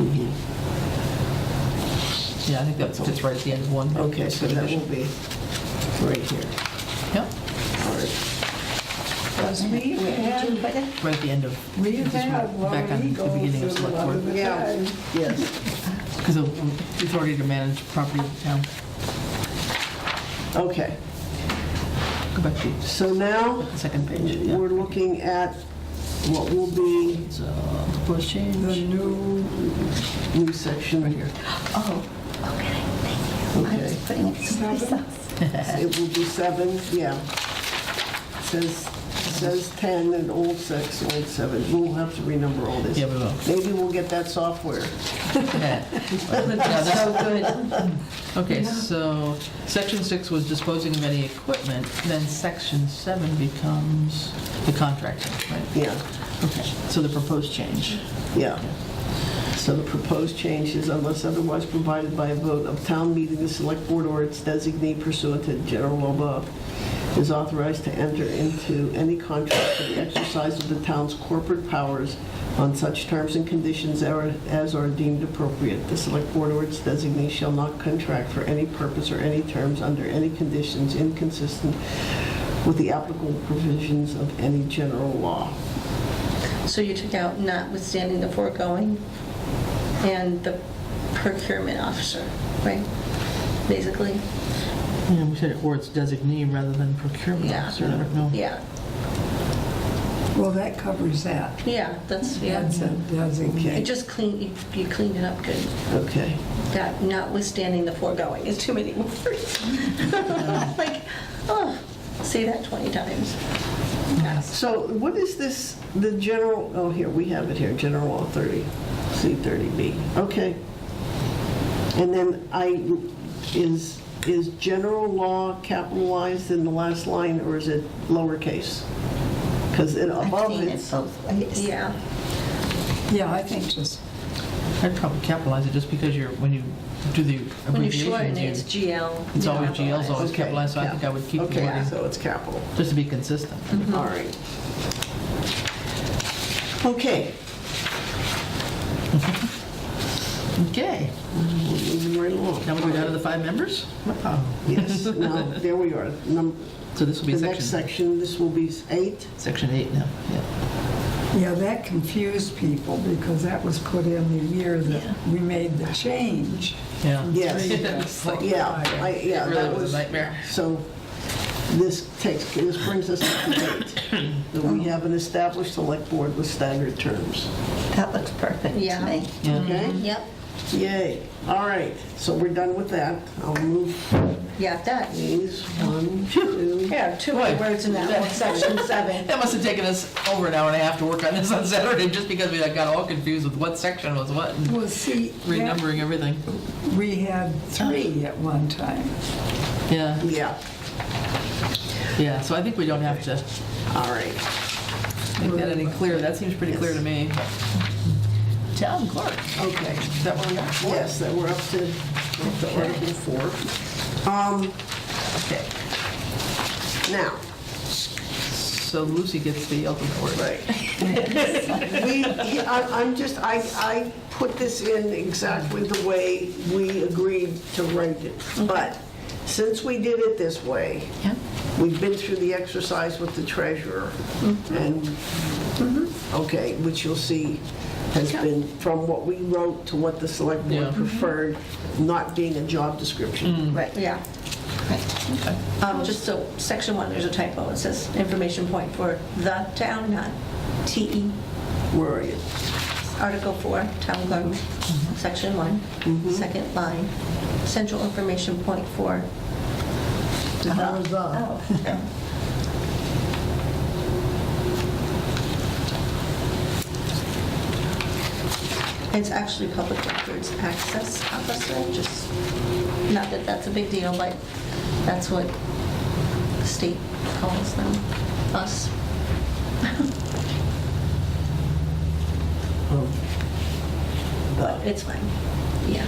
Yeah, I think that fits right at the end of 1. Okay, so that will be right here. Yep, All right. Because we Where did you had, put it? right at the end of, we Just had back on the legals beginning of a select lot board. of the Yeah. time. Yes, because of authority to manage property of the town. okay. Go back to So now, the second page. Yeah. we're looking at what will be So, proposed The change. new, new section Right here. Oh, okay, thank you. I was Okay. putting it someplace else. It will be 7, yeah. Says 10 and old 6, old 7. We'll have to renumber all this. Yeah, we will. Maybe we'll get that software. Yeah. so good. Okay, so section 6 was disposing of any equipment, then section 7 becomes the contracting, right? Yeah, Okay, so the proposed change. yeah. So the proposed change is unless otherwise provided by a vote of town meeting, the select board or its designee pursuant to general law above is authorized to enter into any contract for the exercise of the town's corporate powers on such terms and conditions as are deemed appropriate. The select board or its designee shall not contract for any purpose or any terms under any conditions inconsistent with the applicable provisions of any general law. So you took out notwithstanding the foregoing and the procurement officer, right? Basically? Yeah, we said or its designee rather than procurement Yeah. officer, I don't know. Yeah, Well, that covers that. yeah, that's, yeah. That's a designate. It just cleaned, you cleaned it up good. Okay. That notwithstanding the foregoing is too many words. Like, oh, say that 20 times. So what is this, the general, oh, here, we have it here, General Law 30, C30B. Okay. And then is general law capitalized in the last line, or is it lowercase? Because I've above seen it it's, both ways. Yeah, Yeah, I think just, I'd probably capitalize it just because when you do the when you shorten abbreviations, it, it's GL. it's always GL's capitalized. always Okay, capitalized, so I yeah. think I would keep the okay, wording, so it's capital. just to be consistent. All right. Okay, Okay, we're moving right along. now we go down to the 5 members? Wow. Yes, now, there we are. So this will be The next section, this will be 8. section 8 now, yeah. yeah, that confused people because that was put in the year Yeah. that we made the change. Yeah. Yes. It's like- Yeah, It really that was a nightmare. So this brings us up to date. That we have an established select board with staggered terms. That looks perfect to Yeah. me. Yeah. Okay? Yep, Yay. All right, so we're done with that. I'll move yeah, that. these. 1, 2. Yeah, too many Boy. words in that one, section 7. That must have taken us over an hour and a half to work on this on Saturday, just because we got all confused with what section was what, and Well, see, renumbering everything. we had 3 at one time. Yeah, Yeah, yeah, so I think we don't have to all right. make that any clearer. That seems pretty clear to me. Town clerk, Okay. is that where we are? Yes, that we're up to Article 4. Okay, Now, so Lucy gets the Elton Board. right. I put this in exactly the way we agreed to write it. But since we did it this way, Yeah. we've been through the exercise with the treasurer. And, okay, which you'll see has been from what we wrote to what the select board Yeah. preferred, not being a job description. Right, yeah. Okay. Just so, section 1, there's a typo. It says information point for the town, not TE. Where are you? Article 4, town clerk, section 1, second line, central information point for the. Oh, okay. It's actually public records access officer, just, not that that's a big deal, but that's what the state calls them, us. But it's fine, yeah.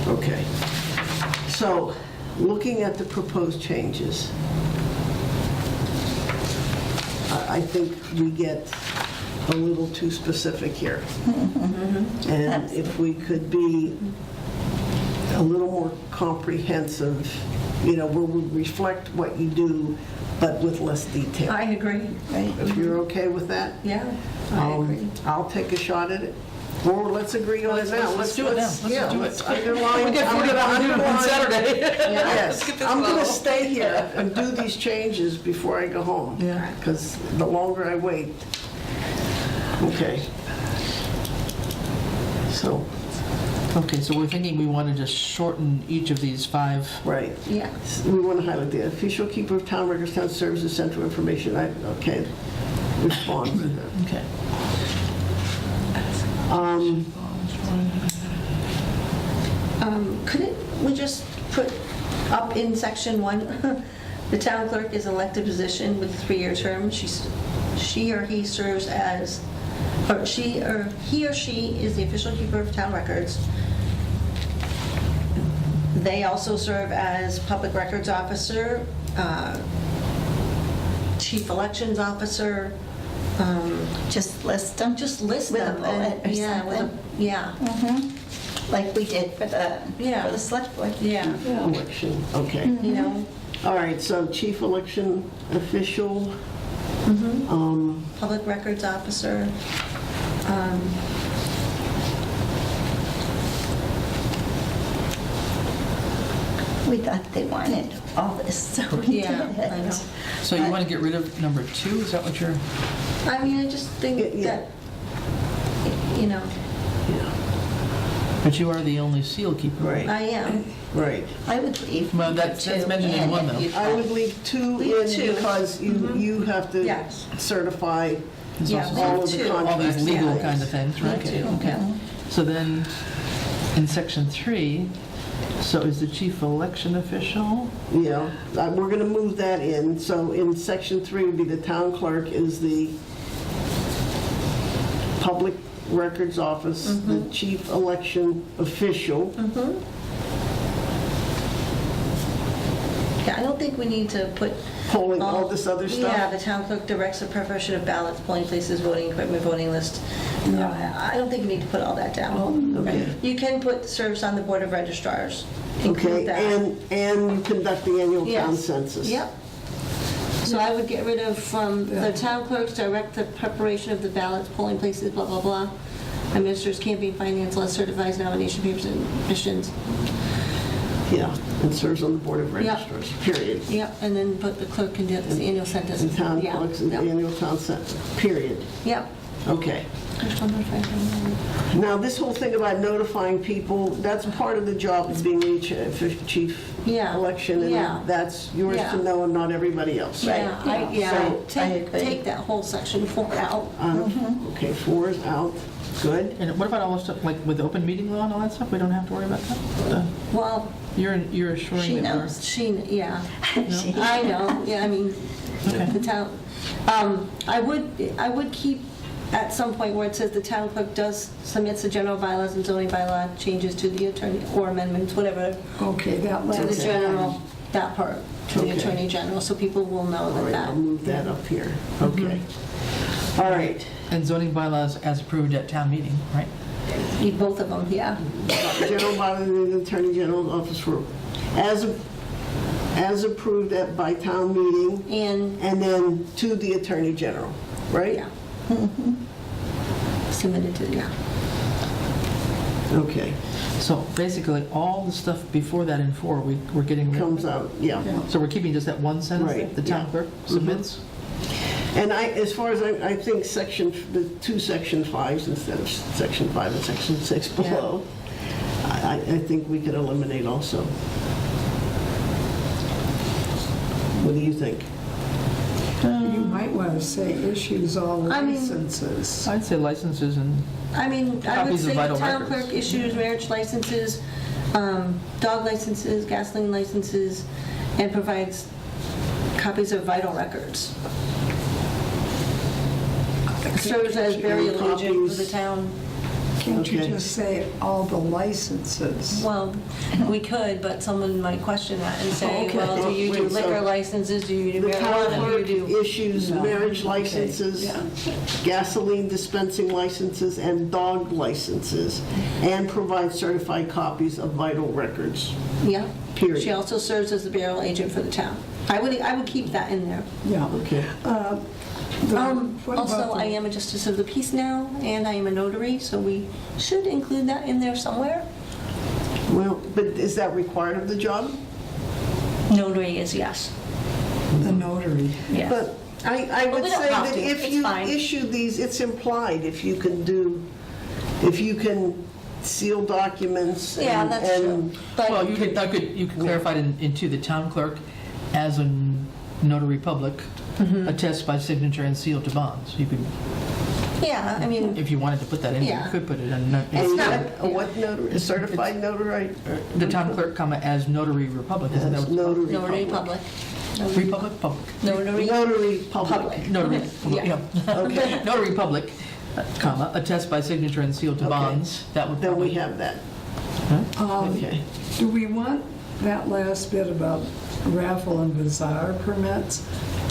Okay. So, looking at the proposed changes, I think we get a little too specific here. And if we could be a little more comprehensive, where we reflect what you do, but with less detail. I agree, Right. If you're okay with that, yeah, I agree. I'll take a shot at it. Or let's agree on it now. Let's do it now. Let's yeah, do it. let's underline. We got 40 hours to do it on Saturday. Yes, Let's get this I'm going to level. stay here and do these changes before I go home. Yeah. Because the longer I wait. Okay. So, Okay, so we're thinking we want to just shorten each of these 5. right. Yeah, We want to highlight the official keeper of town records, town services, central information. Okay. Respond. Okay. couldn't we just put up in section 1, the town clerk is elected position with 3-year term, she's she or he serves as, or he or she is the official keeper of town records. They also serve as public records officer, chief elections officer, Just list them. just list With a them. bullet or Yeah, with a- something. yeah, Like we did for the Yeah. select board. yeah, Election, okay. you know, All right, so chief election official, public records officer. We thought they wanted all this, so we Yeah, did it. I know. So you want to get rid of number 2? Is that what you're? I mean, I just think Yeah. that, you know, But you are the only seal keeper. Right. I am. right. I would leave. Well, that's two mentioned in one, if though. you'd I would like. leave 2 Leave in 2. because you have to Yes. certify There's Yeah, also all of the 2. all contracts. these legal and kind of things. things, right? Me too. Okay. So then, in section 3, so is the chief election official? Yeah, we're going to move that in. So in section 3 would be the town clerk is the public records office, the chief election official. Yeah, I don't think we need to put. Polling, all this other stuff? Yeah, the town clerk directs the preparation of ballots, polling places, voting equipment, voting list. I don't think you need to put all that down. Okay. You can put serves on the board of registrars. Include Okay, that. and you conduct the annual Yes. town census. Yep. So I would get rid of the town clerks direct the preparation of the ballots, polling places, blah, blah, blah. Administers campaign finance, list certifies nomination papers and petitions. Yeah, and serves on the board of Yep. registrars, period. Yep, and then put the clerk conducts the annual census. And town Yeah, clerks and yep. annual town census, period. Yep. Okay. Now, this whole thing about notifying people, that's part of the job of being the chief Yeah, election, yeah. and that's yours Yeah. to know and not everybody else. Yeah, So, I agree. take that whole section 4 out. Okay, 4 is out, good. And what about all the stuff, like with open meeting law and all that stuff? We don't have to worry about that? Well, You're assuring She that we're... knows. yeah, She- I know, yeah, I mean, Okay. the town, I would keep at some point where it says the town clerk does submits the general bylaws and zoning bylaw changes to the attorney, or amendments, whatever, Okay, that to the last general, that part, to the Okay. attorney general, so people will know All that right, I'll that. move that up here. Okay. All right. And zoning bylaws as approved at town meeting, right? Both of them, yeah. General bylaw and the Attorney General's office for, as approved by town meeting, and then to the Attorney General, right? Yeah. Submitted to, yeah. Okay, So basically, all the stuff before that in 4, we're getting rid of. comes out, yeah. So we're keeping just that one sentence Right, that the town yeah. clerk submits? And as far as I think the 2 section 5s instead of section 5 and section 6 below, I think we could eliminate also. What do you think? You might want to say issues all I mean- licenses. I'd say licenses and, I mean, I would Copies of say the vital town records. clerk issues marriage licenses, dog licenses, gasoline licenses, and provides copies of vital records. Serves as burial agent for the town. Can't you Okay. just say all the licenses? Well, we could, but someone might question that and say, Okay. well, do you do Wait, so liquor licenses, do you do The town marijuana, do clerk you do? issues marriage licenses, gasoline dispensing licenses, and dog licenses, and provides certified copies of vital records. Yeah. Period. She also serves as the burial agent for the town. I would keep that in there. Yeah. Okay. What Also, about I the- am a justice of the peace now, and I am a notary, so we should include that in there somewhere. Well, but is that required of the job? Notary is yes. the notary. Yes. But I But would we don't say have that to. if It's you fine. issue these, it's implied if you can seal documents. Yeah, and- that's true. and- But well, you could clarify it into the town clerk as a notary public, attest by signature and seal to bonds. You could, yeah, I mean, if you wanted to put that in, you Yeah. could put it in. And not- a what notary, a certified notary? The town clerk, as notary republic, isn't that As what it's called? notary notary public. public. Republic, public. Notary. Notary public. Notary, Yeah. yeah. Okay. Notary public, comma, attest by signature and seal to Okay. bonds. That would Then we probably. have that. Okay. Do we want that last bit about raffle and bazaar permits?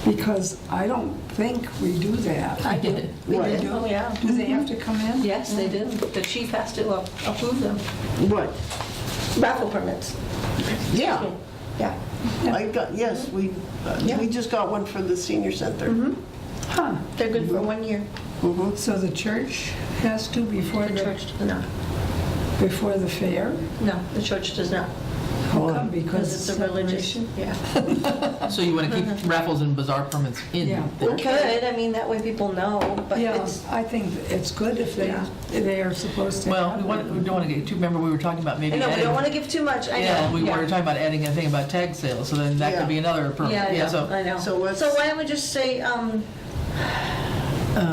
Because I don't think we do that. I did it. We Right. did, oh, yeah. Do they have to come in? Yes, they do. The chief has to approve them. What? Raffle permits. Yeah. Yeah. I got, yes, we just got one for the senior center. Huh. They're good for 1 year. So the church has to before The the, church does not. before the fair? No, the church does not. How come? Because it's a religious, separation? yeah. So you want to keep raffles and bazaar permits in? Yeah. We could, I mean, that way people know, but Yeah, it's, I think it's good if Yeah. they are supposed to Well, have we don't want to get too, remember we were talking about I maybe know, we adding. don't want to give too much, I know. Yeah, we were yeah. talking about adding a thing about tag sales, so then that Yeah. could be another permit. Yeah, so- I know. So let's- So why don't we just say,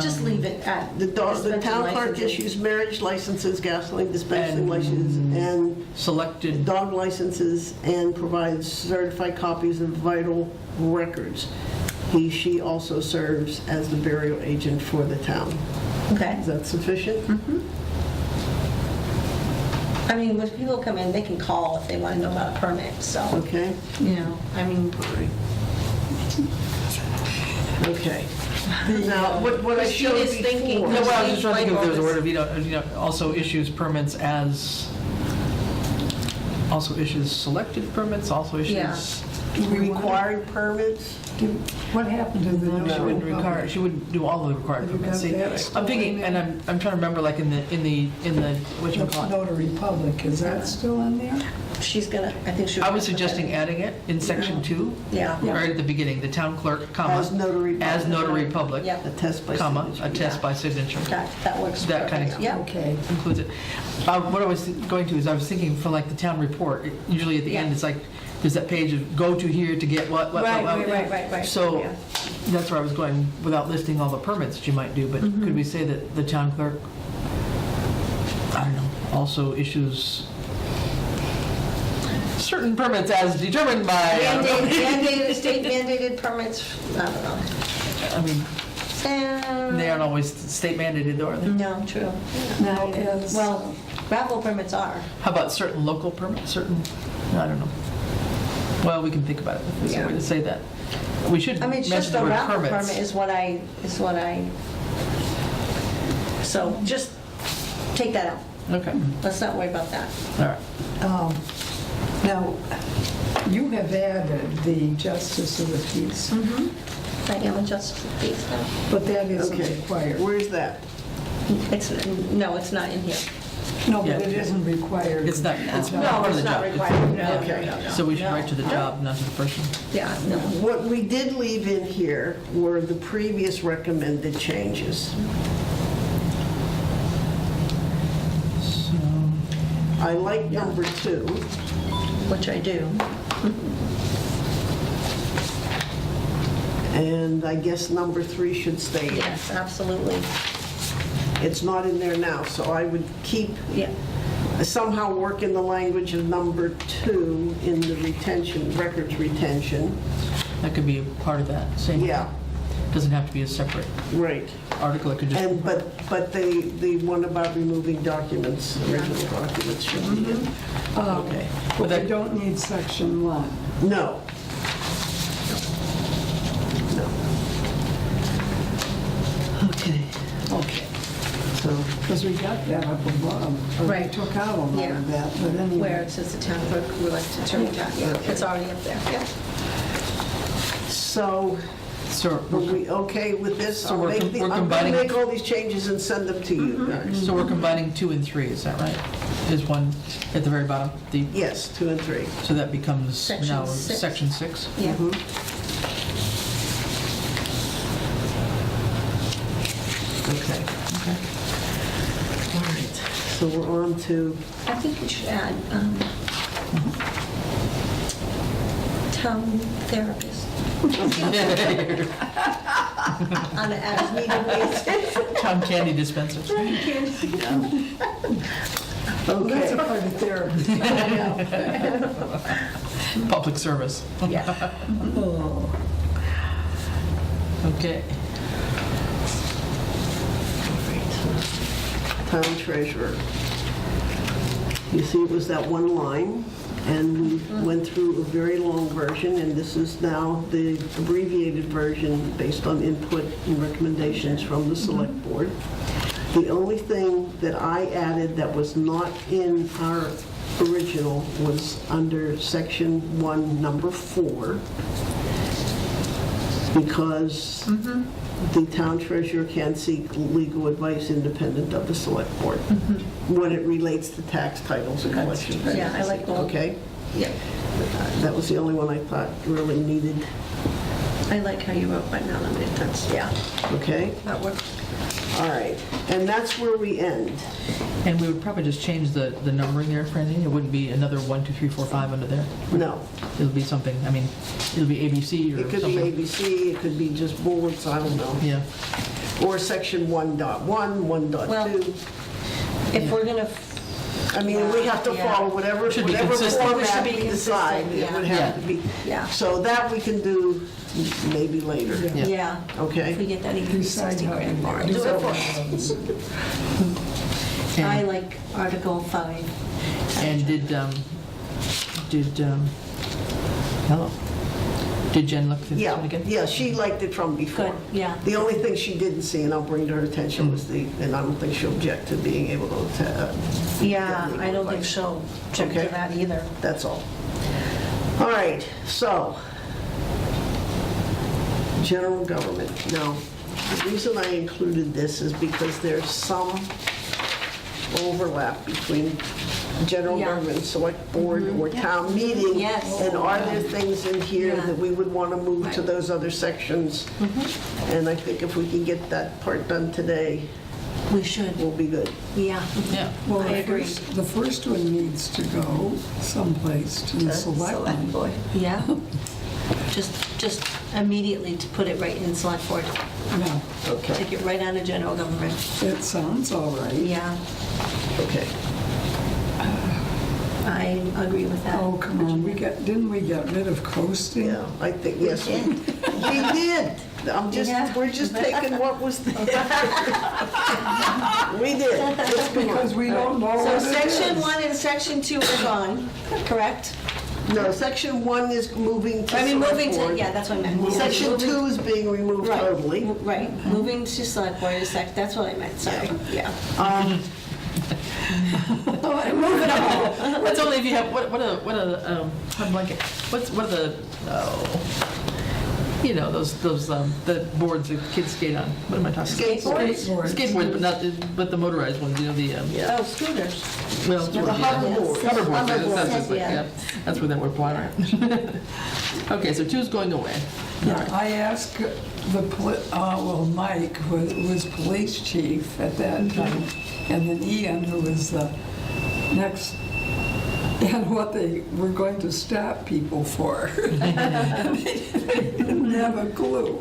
just leave it at. The dispensing town clerk licenses. issues marriage licenses, gasoline dispensing And- licenses, and Selected, dog licenses, and provides certified copies of vital records. She also serves as the burial agent for the town. Okay. Is that sufficient? I mean, when people come in, they can call if they want to know about a permit, so, Okay, you know, I mean, okay. Now, what I showed Christina's thinking. before. no, well, I was just trying to think if there's a Like word of, also issues permits as, also issues selected permits, also Yeah. issues. Required permits? What happened to the She notary wouldn't require, public? she wouldn't do all the required Have you permits. got See, that I'm thinking, and I'm trying to remember, like in the, what you call it? Notary public, is that still in there? she's gonna, I think she'll. I was suggesting adding it in section 2, Yeah. right at the beginning, the town clerk, comma, As notary public. as notary public, Yeah. Attest by comma, signature. attest by signature. That works. That kind of- perfect. Yeah. Okay. Includes it. What I was going to is I was thinking for like the town report, usually at the end, Yeah. it's like, there's that page of go to here to get what. Right. So Yeah. that's where I was going, without listing all the permits that you might do, but could we say that the town clerk, I don't know, also issues certain permits as determined by, Mandated, state mandated permits, I don't know. I mean, they Eh, aren't always state mandated, are they? No, true. Now, is, Well, raffle permits are. How about certain local permits, I don't know. Well, we can think about it, if there's a way to say that. We should I mean, it's mention just the a word raffle permit permits. is what I, so just take that out. Okay, Let's not worry about that. all right. now, you have added the justice of the peace, I am a justice of the peace now. but that isn't Okay, required. where's that? No, it's not in here. No, but Yeah. it isn't required. It's not, it's No, part of it's the not job. required. No, Okay. no. So we should No. write to the job, not to the person. Yeah, no. What we did leave in here were the previous recommended changes. So, I like number 2. Which I do. And I guess number 3 should stay in. Yes, absolutely. It's not in there now, so I would keep, Yeah. somehow work in the language of number 2 in the retention, records retention. that could be a part of that, same. Yeah, Doesn't have to be a separate right. article, it could just. And, but the one about removing documents, original documents should be in. Okay. But that- we don't need section 1. No. No. Okay. Okay. So, Because we got that up above, or we Right. took out a lot Yeah. of that, but Where anyway. it says the town clerk would like to turn it down. Yeah, it's already up there. Yeah. so So are we okay with this? So we're I'm going to combining- make all these changes and send them to you guys. so we're combining 2 and 3, is that right? Is one at the very bottom, Yes, 2 and 3. so that becomes Section now 6. section 6? Yeah. Okay. All right. So we're on to, I think you should add town therapist on an as-needed basis. Town candy dispenser. That's a Okay. part of therapy. Public service. Yeah. Oh. Okay. Town treasurer. You see, it was that one line, and we went through a very long version, and this is now the abbreviated version based on input and recommendations from the select board. The only thing that I added that was not in our original was under section 1, number 4, because the town treasurer can seek legal advice independent of the select board when it relates to tax titles and collection. Yeah, I like that. Okay? Yeah. That was the only one I thought really needed, I like how you wrote by now, that's, yeah, okay? that works. All right, and that's where we end. And we would probably just change the numbering there, Francine. It wouldn't be another 1, 2, 3, 4, 5 under there. No, It'll be something, I mean, it'll be ABC or it could be something. ABC, it could be just bullets, I don't know. Yeah. Or section 1.1, 1.2. Well, If we're gonna, I mean, we have to Yeah. follow whatever Should be whatever consistent. We should format be we decide. consistent, It would yeah. have to be. Yeah. So that we can do maybe later. Yeah. yeah, Okay? if we get that even Decide 60 how grand you for it, do do it for it. us. And- I like Article 5. And hello. Did Jen look through this one Yeah, again? yeah, she liked it from before. Good, yeah. The only thing she didn't see, and I'll bring to her attention, was and I don't think she'll object to being able to, Yeah, get I don't legal think advice. she'll check Okay. for that either. That's all. All right, so, general government. Now, the reason I included this is because there's some overlap between general Yeah. government, select board, or town meeting. Yes. And are there things in here Yeah. that we would want to move to Right. those other sections? And I think if we can get that part done today, We should, we'll be good. yeah. Yeah. Well, I agree. the first one needs to go someplace to the Select selectmen. board. Yeah. Just immediately to put it right in select board. Yeah, Okay, Take it right out of general government. it sounds all right. Yeah, okay. I agree with that. Oh, come on, didn't we get rid of coasting? Yeah, I think, yes, we did. Yeah. We're just taking what was there. We did. Let's go Because on. we don't know So what it section is. 1 and section 2 are gone, correct? No, section 1 is moving to I mean, select moving to, board. yeah, that's what I meant. Section 2 is being removed Right. totally. Right, moving to select board is that's what I meant, sorry, yeah. Moving on. That's only if you have, what a blanket. What are the, you know, those, the boards that kids skate on. What am I talking about? Skateboards? Skateboards, but the motorized ones, you know, the, Oh, scooters. well, The yeah. hoverboard. Hoverboards, that's just like, Yeah. yeah, that's where that word applies. Okay, so 2's going away. Yeah, I asked Mike was police chief at that time, and then Ian, who was the next, and what they were going to stop people for. And they didn't have a clue.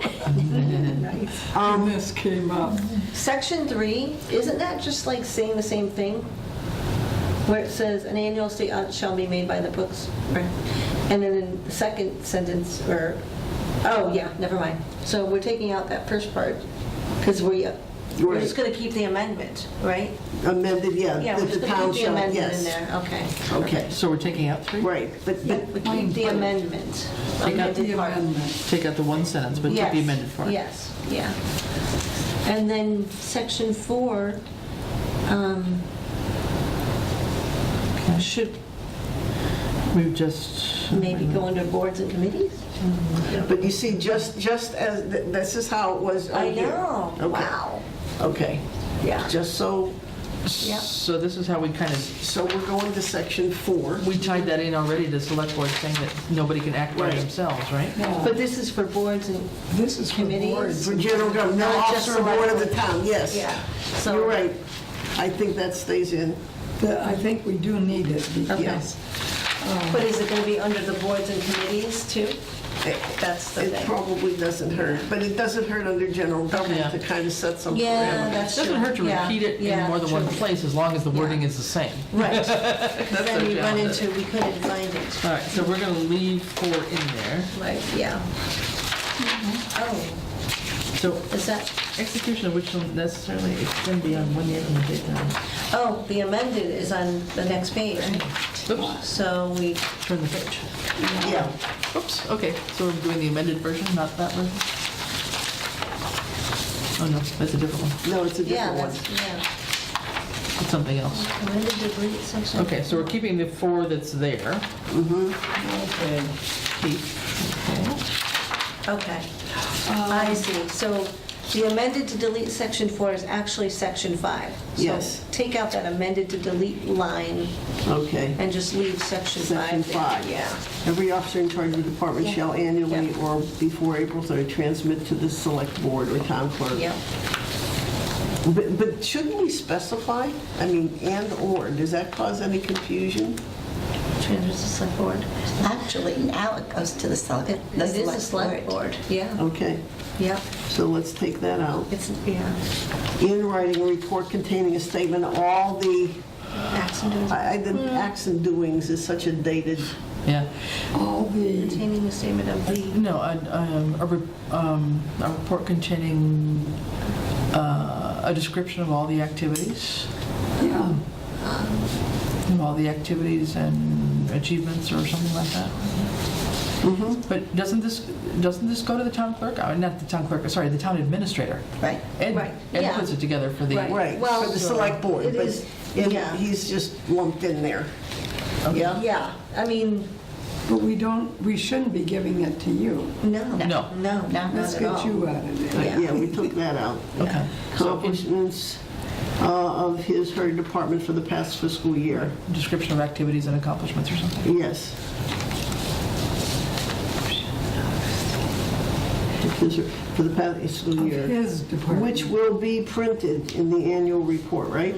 And this came up. Section 3, isn't that just like saying the same thing? Where it says, an annual state audit shall be made by the books, right? And then in the second sentence, oh yeah, never mind. So we're taking out that first part, because we're Right. just going to keep the amendment, right? Amended, yeah. Yeah, that we're the just going to town keep the shall- amendment in yes. there, okay. Okay, So we're taking out 3? right, but Yeah, we keep the amendment. Take out The amended part. amendment. Take out the one sentence, but keep Yes, the amended part. Yes, yeah. And then section 4, should We've just. maybe go under boards and committees? but you see, just as, this is how it was I on here. know, Okay. wow. Okay, Yeah. just so, Yeah. So this is how we kind of, so we're going to section 4. we tied that in already, the select board saying that nobody can act by Right. themselves, right? Yeah, But this is for boards and, this is for committees. boards. For general government, no Not just officer or board of the select town, yes. yeah. So You're right. I think that stays in. I think we do need it because Yes. But is it going to be under the boards and committees too? That's the It thing. probably doesn't hurt, but it doesn't hurt under general government Yeah. to kind of set some Yeah, parameters. It that's true. doesn't hurt to Yeah, repeat it in yeah, more than one true. place, as long as the wording is the same. Right. That's Then the you run challenge. into, we couldn't find it. All right, so we're going to leave 4 in there. Right, yeah. Oh, So is that, execution of which will necessarily extend beyond 1 year from the date down. oh, the amended is on the next page. Oops, So we, turn the page. Yeah, Oops, okay, so we're doing the amended version, not that version? Oh, no, that's a different one. no, it's a yeah, different one. that's, yeah. It's something else. Amended delete section. Okay, so we're keeping the 4 that's there. Okay. Keep. Okay. Okay, I see. So the amended to delete section 4 is actually section 5. Yes. So take out that amended to delete line Okay. and just leave section 5 Section there. 5. Yeah. Every officer in charge of the department Yeah. shall annually Yeah. or before April 3rd transmit to the select board or town clerk. Yeah. But shouldn't we specify? I mean, and/or, does that cause any confusion? Transfer to select board. Actually, now it goes to the select, It is the select board. Yeah, Okay, yeah. so let's take that out. It's, yeah. In writing a report containing a statement of all the, Acts and doings. the acts and doings is such a dated, Yeah. All the, Containing a statement of the, No, a report containing a description of all the activities, yeah, of all the activities and achievements or something like that. But doesn't this go to the town clerk? Not the town clerk, sorry, the town administrator. right? Ed, Right, Ed yeah. puts it together for the. Right. right, Well, for the select board, it but is- yeah. he's just lumped in there. Yeah? yeah, I mean, but we shouldn't be giving it to you. no. No. No, not Let's at get all. you out of there. Yeah. Yeah, we took that out. Okay. So in- Accomplishments of his, her department for the past fiscal year. description of activities and accomplishments or something. Yes. For the past fiscal Of year. his department. Which will be printed in the annual report, right?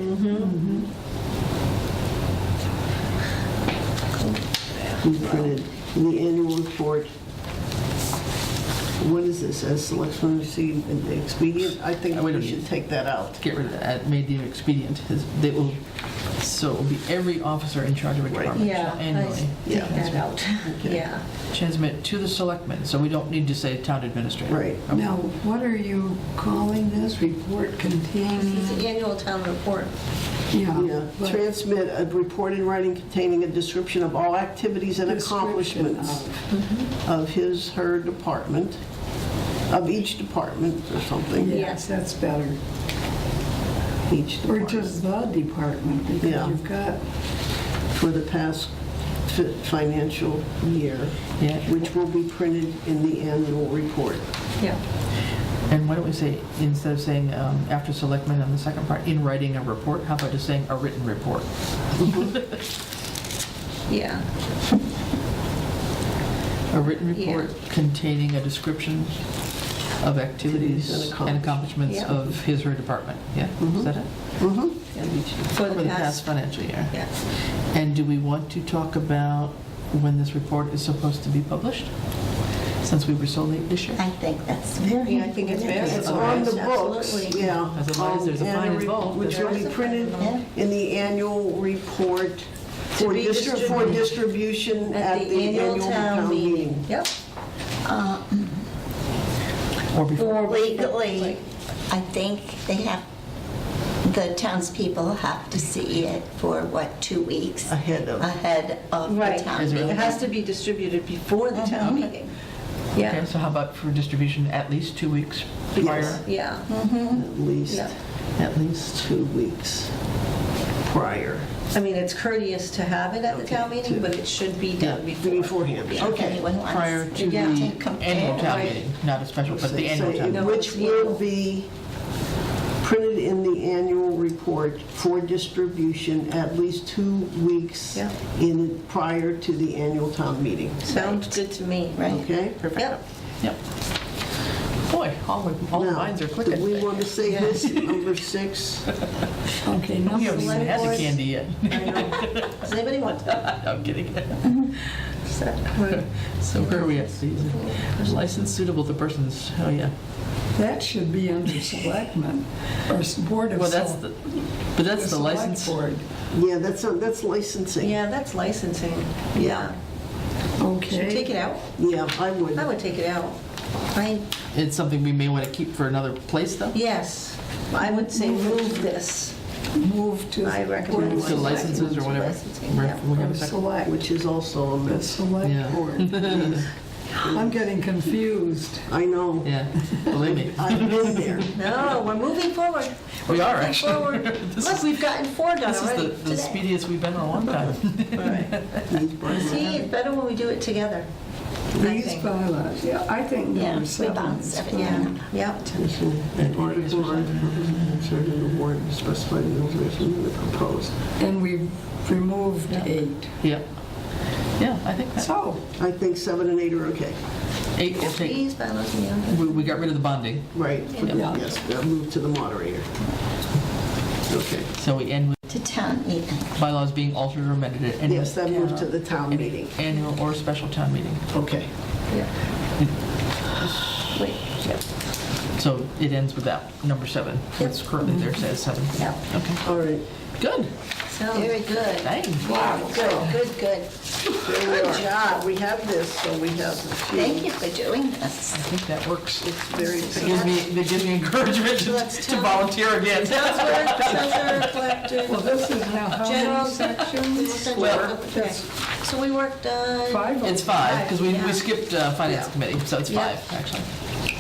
Be printed in the annual report. What is this, as selectmen receive an expedient? I think We we don't should need- take that out. Get rid of that, made the expedient. They will, so it will be every officer in charge of a Right. department Yeah, shall I annually Yeah, take that out. Okay. Yeah. transmit to the selectmen, so we don't need to say town administrator. Right. Okay. Now, what are you calling this? Report It's containing? the annual town report. Yeah, but transmit a report in writing containing a description of all activities and description accomplishments of his, her department, of each department or something. Yes, that's better. Each Or department. just the department, Yeah. because you've got, For the past financial year, Yeah. which will be printed in the annual report. Yeah. And why don't we say, instead of saying after selectmen on the second part, in writing a report, how about just saying a written report? Yeah. A written report containing a description of activities Activities and and accomplishments Yeah. of his or her department. Yeah, is that it? Mhm. For the past- past financial year. Yeah. And do we want to talk about when this report is supposed to be published? Since we were so late this year? I think that's very Yeah, I think it's important. very It's on the books, Absolutely. yeah. Otherwise, there's a And fine re- involved. Which will be printed Yeah. in the annual report To for be for distributed distribution at the annual town meeting. Yep. Or before? Legally, I think they have, the townspeople have to see it for, what, 2 weeks? Ahead of. Ahead of the Right. town Is there- It meeting. has to be distributed before the town meeting. Okay, Yeah. so how about for distribution at least 2 weeks prior? Yes. Yeah. At least, Yeah. At least. 2 weeks prior. I mean, it's courteous to have it at the town meeting, but it should be done before. Beforehand. Yeah. If anyone wants Prior to Yeah. the to compare, annual town right. meeting, not a special, but the Say- annual town meeting. No, Which it's will annual. be printed in the annual report for distribution at least 2 weeks Yeah. prior to the annual town meeting. Sounds good to me. Right. Okay? Yep. Yep. Boy, all the Now, minds are do clicking. we want to say this, number 6? okay, We haven't even Select had the board. candy yet. I know. Does anybody want? No, I'm kidding. So where are we at, Susan? License suitable to persons, oh yeah. That should be under selectmen or board of. Well, that's the, but that's the select license. board. Yeah, that's licensing. Yeah, that's licensing. Yeah. Should we Okay. take it out? Yeah, I would. I would take it out. It's something we may want to keep for another place, though? Yes, I would say move this. Move to. I recommend. Move to licenses or whatever. Licensing, Where- yeah. we have a Or second? select, Which is also a the mess. select Yeah. board. I'm getting confused. I know. Yeah, believe me. I've been there. No, we're moving forward. We are, Moving actually. forward. This Look, is- we've gotten 4 done This is already the today. speediest we've been in a long time. See, it's better when we do it together. I These think. bylaws, yeah, I think Yeah, number we 7 bound is 7. fine. Yeah. An article on the warrant specified in the resolution in the proposed. And we've removed Yeah. 8. Yeah. Yeah, I think that, So, I think 7 and 8 are okay. 8 will take, These bylaws, yeah. we got rid of the bonding, Right. Yeah. Yes, now move to the moderator. Okay. so we end with To town meeting. bylaws being altered or amended at any. Yes, that moves to the town any meeting. Annual or special town meeting. Okay. Wait. So it ends with that, number 7. It's currently there, says 7. Yep. Okay, All right. good. Sounds Very good. Dang. Wow, good, good, good. There we are. job. We have this, so we have a few. Thank you for doing this. I think that works. It's very That gives me encouragement Let's to tell- volunteer again. Treasurer, collector, well, this is now how general many sections? Okay. So we worked on. 5 It's of 5, because we Yeah. skipped finance Yeah. committee, so it's Yeah. 5, actually.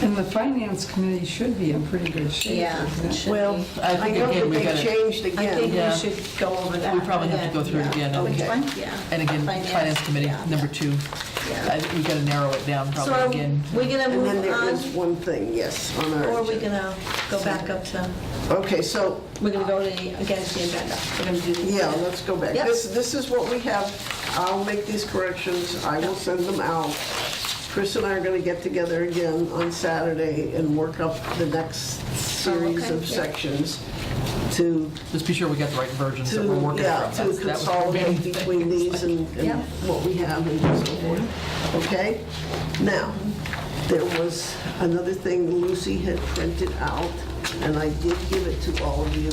And the finance committee should be in pretty good shape, Yeah, isn't it it? should Well, be. I I think know again, that we they gotta, changed I again. think Yeah. we should go over that. we probably have to go through it again. and- Which one? Yeah. And again, finance committee, yeah. number 2. Yeah. We gotta narrow it down So probably again. we're gonna And then move there is on, one thing, yes, on our. or are we agenda. gonna go back up to, Okay, so, we're gonna go to the, against the agenda? We're gonna do the. yeah, let's go back. Yep. This is what we have. I'll make these corrections. I will send them out. Chris and I are going to get together again on Saturday and work up the next series okay, of yeah. sections to, Just be sure we got the right versions that we're working yeah, from. to That was the consolidate main thing. between these and Yeah. what we have and so forth. Okay? Now, there was another thing Lucy had printed out, and I did give it to all of you.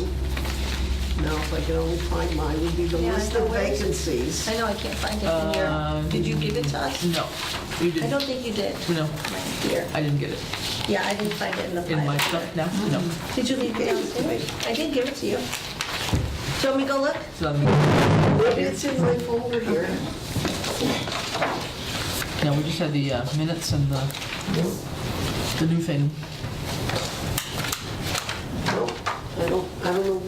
Now, if I could only find mine, would be the Yeah, I list know. of Where is it? vacancies. I know, I can't find it in your, did you give it to us? No, you I didn't. don't think you did. No, Right here. I didn't get it. Yeah, I didn't find it in the file. In my stuff now? No. Did you leave it downstairs? I did give it to you. Do you want me to go look? It's not me. It's in my folder here. No, we just had the minutes and the new thing. No, I don't know.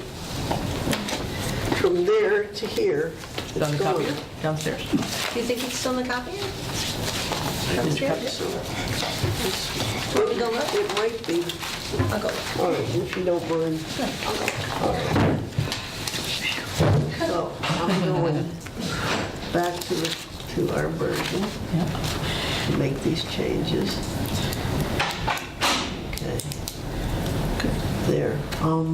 From there to here, Is it on it's the going. copier? Downstairs. Do you think it's still in the copier? I think Downstairs? so. Want me to go look? It might be. I'll go look. All right, if you don't mind. Yeah, I'll go look. All right. So I'm going back to our version Yeah. to make these changes. Okay. Good. There. Well,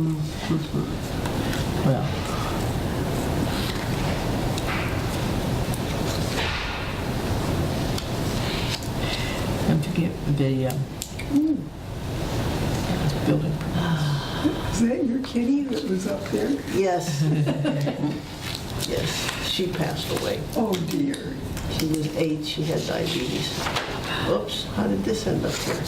and to get the building. Is that your kitty that was up there? Yes. Yes, she passed away. Oh dear. She was 8, she had diabetes. Oops, how did this end up here?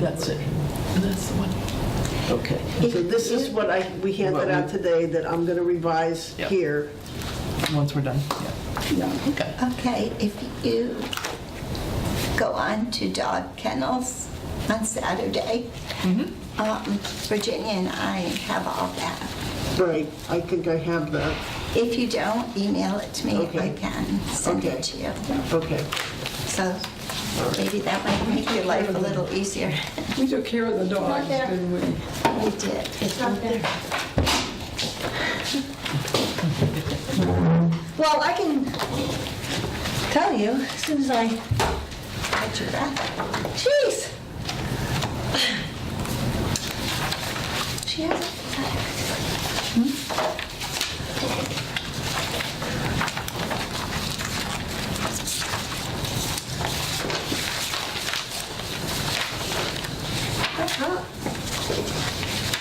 That's it. That's the one. Okay, so this is what we handed out today that I'm going to revise Yep. here. Once we're done, yeah. Yeah. Okay. Okay, if you go on to dog kennels on Saturday, Virginia and I have all that. Right, I think I have that. If you don't, email it to me. Okay. I can send Okay. it to you. Okay, So maybe that might make your life a little easier. We took care of the dogs, there. didn't we? We did. It's not there. Well, I can, Tell you, as soon as I, Got your breath. jeez. She has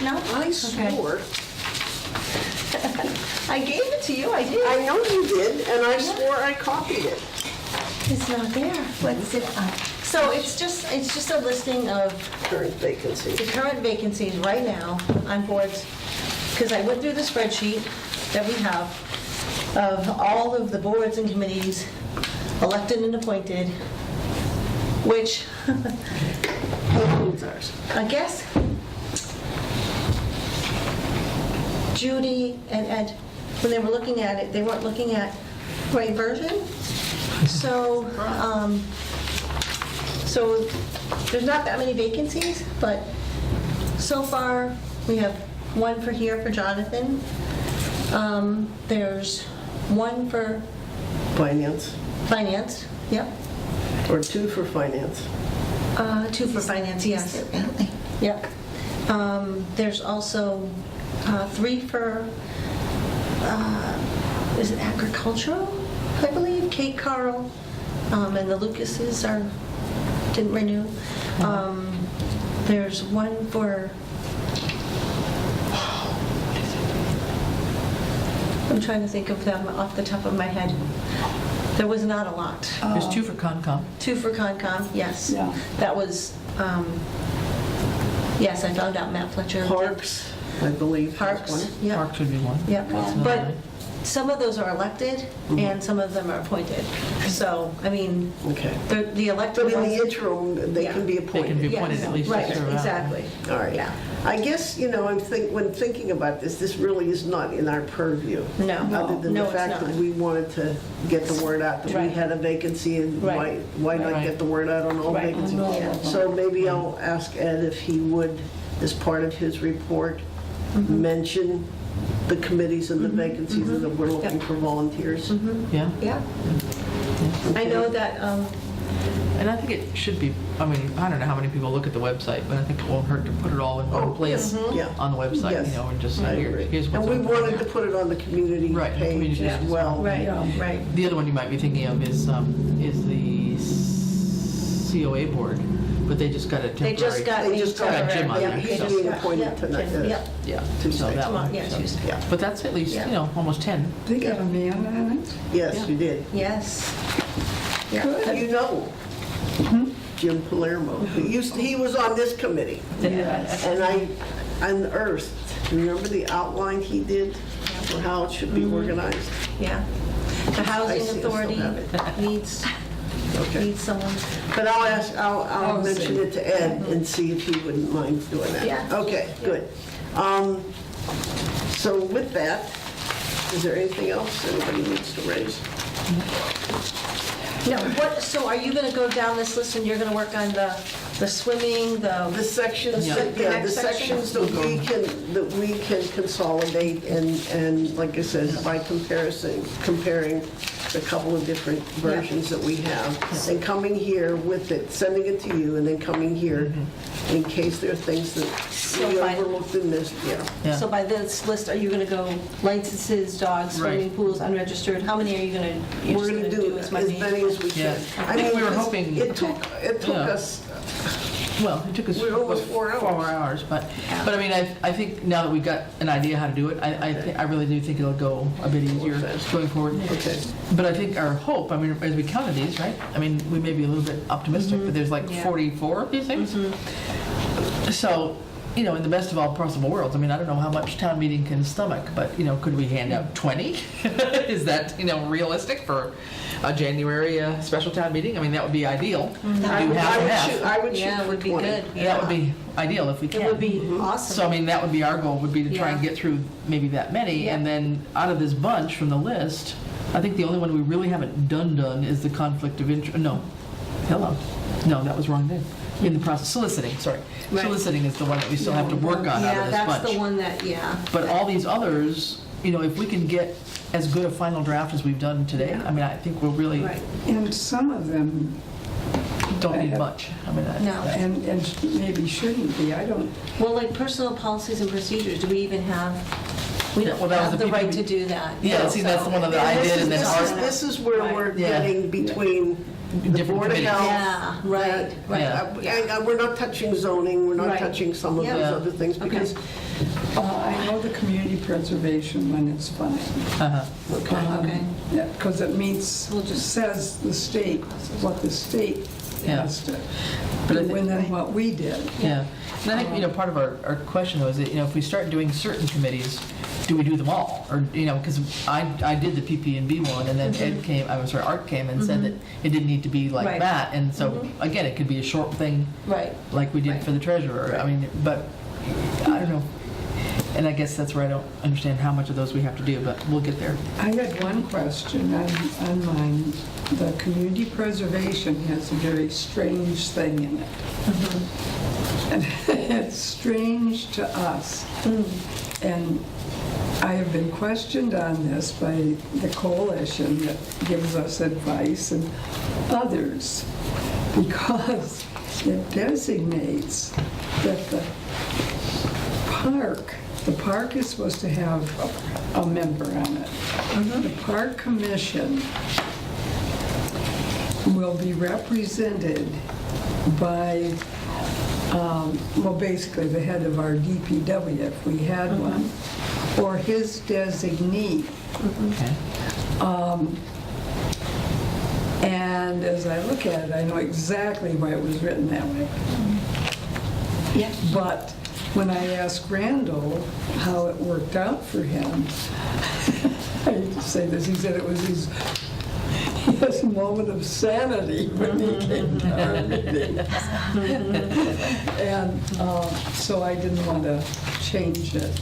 No? I swore, I gave it to you, I did. I know you did, and I swore I copied it. It's not there. What's it on? So it's just a listing of Current vacancy. the current vacancies right now on boards, because I went through the spreadsheet that we have of all of the boards and committees, elected and appointed, which Includes ours. I guess Judy and Ed, when they were looking at it, they weren't looking at the right version. So, so there's not that many vacancies, but so far we have one for here for Jonathan. There's one for Finance, finance, yep. or 2 for finance. Two for finance, yes. Is it really? Yep. There's also 3 for, is it agricultural, I believe? Kate Carl, and the Lucases didn't renew. There's one for, I'm trying to think of them off the top of my head. There was not a lot. There's 2 for Concom. 2 for Concom, yes. Yeah. That was, yes, I found out Matt Fletcher. Parks, I believe, has Parks, one. yeah. Park should be one. Yeah, That's another but one. some of those are elected and some of them are appointed. So, I mean, Okay. the elected But in the ones. interim, they can be They can appointed. be Yes, appointed at least to right, serve out. exactly. All right. Yeah. I guess, when thinking about this really is not in our purview. No. Other than No, the it's fact not. that we wanted to get the word out, that we Right. had a vacancy, and Right. why not Right. get the word out on all Right. vacancies? On all of them. So maybe I'll ask Ed if he would, as part of his report, mention the committees and the vacancies, and that we're looking for volunteers. Yeah, Yeah. I know that, and I think it should be, I mean, I don't know how many people look at the website, but I think it won't hurt to put it all in one place Yeah. on the website, Yes. you know, and just I say, agree. here's what's And we open wanted there. to put it on the community Right, the page community as as well. right, Yeah. right. The other one you might be thinking of is the COA board, but they just got a temporary. They just got. They just got Jim on Yeah, there, he's so- being appointed tonight. Yep. Yeah. Tuesday. So that Tomorrow, one, yeah, so- Tuesday. Yeah. But that's at least, Yeah. you know, almost 10. They got a man on it? Yes, Yeah. you did. Yes. Yeah. Good, you know. Jim Palermo. He was on this committee. Yes. And I unearthed, remember the outline he did for how it should be organized? Yeah. The I housing see, I still authority have it. needs someone. But I'll I'll mention see. it to Ed and see if he wouldn't mind doing that. Yeah. Okay, good. So with that, is there anything else anybody needs to raise? No, so are you gonna go down this list and you're gonna work on the swimming, The sections, The yeah, the next section? sections that we can consolidate and like I said, by comparing a couple of different versions that we have, and coming here with it, sending it to you, and then coming here in case there are things that we fine. overlooked and missed, yeah. Yeah. So by this list, are you gonna go licenses, dogs, swimming Right. pools, unregistered? How many are you gonna, you're We're just gonna do as many? many as we Yeah. can. I think we were because hoping- It took Yeah. us, Well, it took us We're almost 4 hours. 4 hours, but I mean, I think now that we've got an idea how to do it, I really do think it'll go a bit easier faster. going forward. okay. But I think our hope, I mean, as we counted these, right? I mean, we may be a little bit optimistic, but there's like Yeah. 44 of these things. So, you know, in the best of all possible worlds, I mean, I don't know how much town meeting can stomach, but, you know, could we hand out 20? Is that, you know, realistic for a January special town meeting? I mean, that would be ideal. Do I would half and half. I would shoot Yeah, it for would be 20. good. That would be ideal if we can. It would be So, I awesome. mean, that would be our goal, would be to try and Yeah. get through maybe that many, Yeah. and then out of this bunch from the list, I think the only one we really haven't done is the conflict of interest, no, hello, no, that was wrong then. In the process, soliciting, sorry. Right. Soliciting is the one that we still have to work on out Yeah, of this that's the bunch. one that, yeah. But all these others, if we can get as good a final draft as we've done today, I mean, I think we'll really Right. And some of them, don't need much. I mean, No. and maybe shouldn't be, I don't, Well, like personal policies and procedures, do we even have, we don't Well, that was have the the right people- to do that. Yeah, see, that's the one that I did, and then ours. This is where Right. we're Yeah. getting between the Different Board of committees. Health. Yeah, right, right. Yeah. We're not touching zoning, we're not Right. touching some of Yeah. those other things, Okay. because I know the community preservation one is fine. Uh-huh. Okay. Yeah, because it meets, says the state, what the state Yeah. has to But I do, think- and then what we did. Yeah, and I think, part of our question was that, if we start doing certain committees, do we do them all? Or, because I did the PP&B one, and then Art came and said that it didn't need to be like Right. that, and so, again, it could be a short thing, Right. like we did Right. for the treasurer. I mean, but, I don't know, and I guess that's where I don't understand how much of those we have to do, but we'll get there. I had one question on mine. The community preservation has a very strange thing in it. And it's strange to us. And I have been questioned on this by the coalition that gives us advice and others, because it designates that the park is supposed to have a member on it. The park commission will be represented by, basically the head of our DPW, if we had one, or his designee. Okay. And as I look at it, I know exactly why it was written that way. Yeah. But when I asked Randall how it worked out for him, I hate to say this, he said it was his moment of sanity when he came to our meeting. And so I didn't want to change it.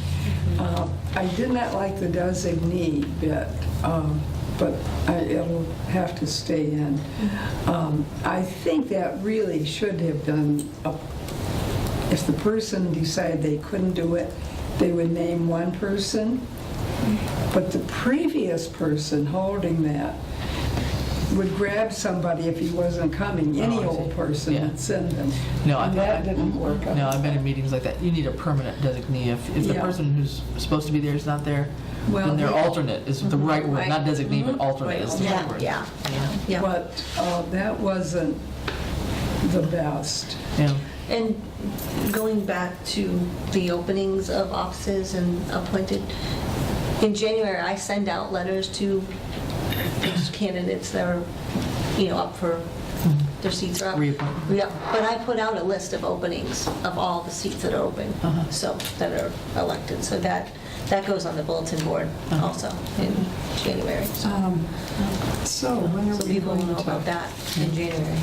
I did not like the designee bit, but it'll have to stay in. I think that really should have done, if the person decided they couldn't do it, they would name one person, but the previous person holding that would grab somebody if he wasn't coming, any Oh, I old see. person Yeah. would send them. No, And that didn't work out. No, I've been in meetings like that. You need a permanent designee. If the Yeah. person who's supposed to be there is not there, Well, then their yeah. alternate is the right word, not designee, but alternate is the Yeah, right word. yeah, yeah. But that wasn't the best. Yeah. And going back to the openings of offices and appointed, in January, I send out letters to those candidates that are, up for, their seats are up. Reappointment. Yeah, but I put out a list of openings of all the seats that are open, so, that are elected. So that goes on the bulletin board also in January. So when are So we people will going know about to? that in January.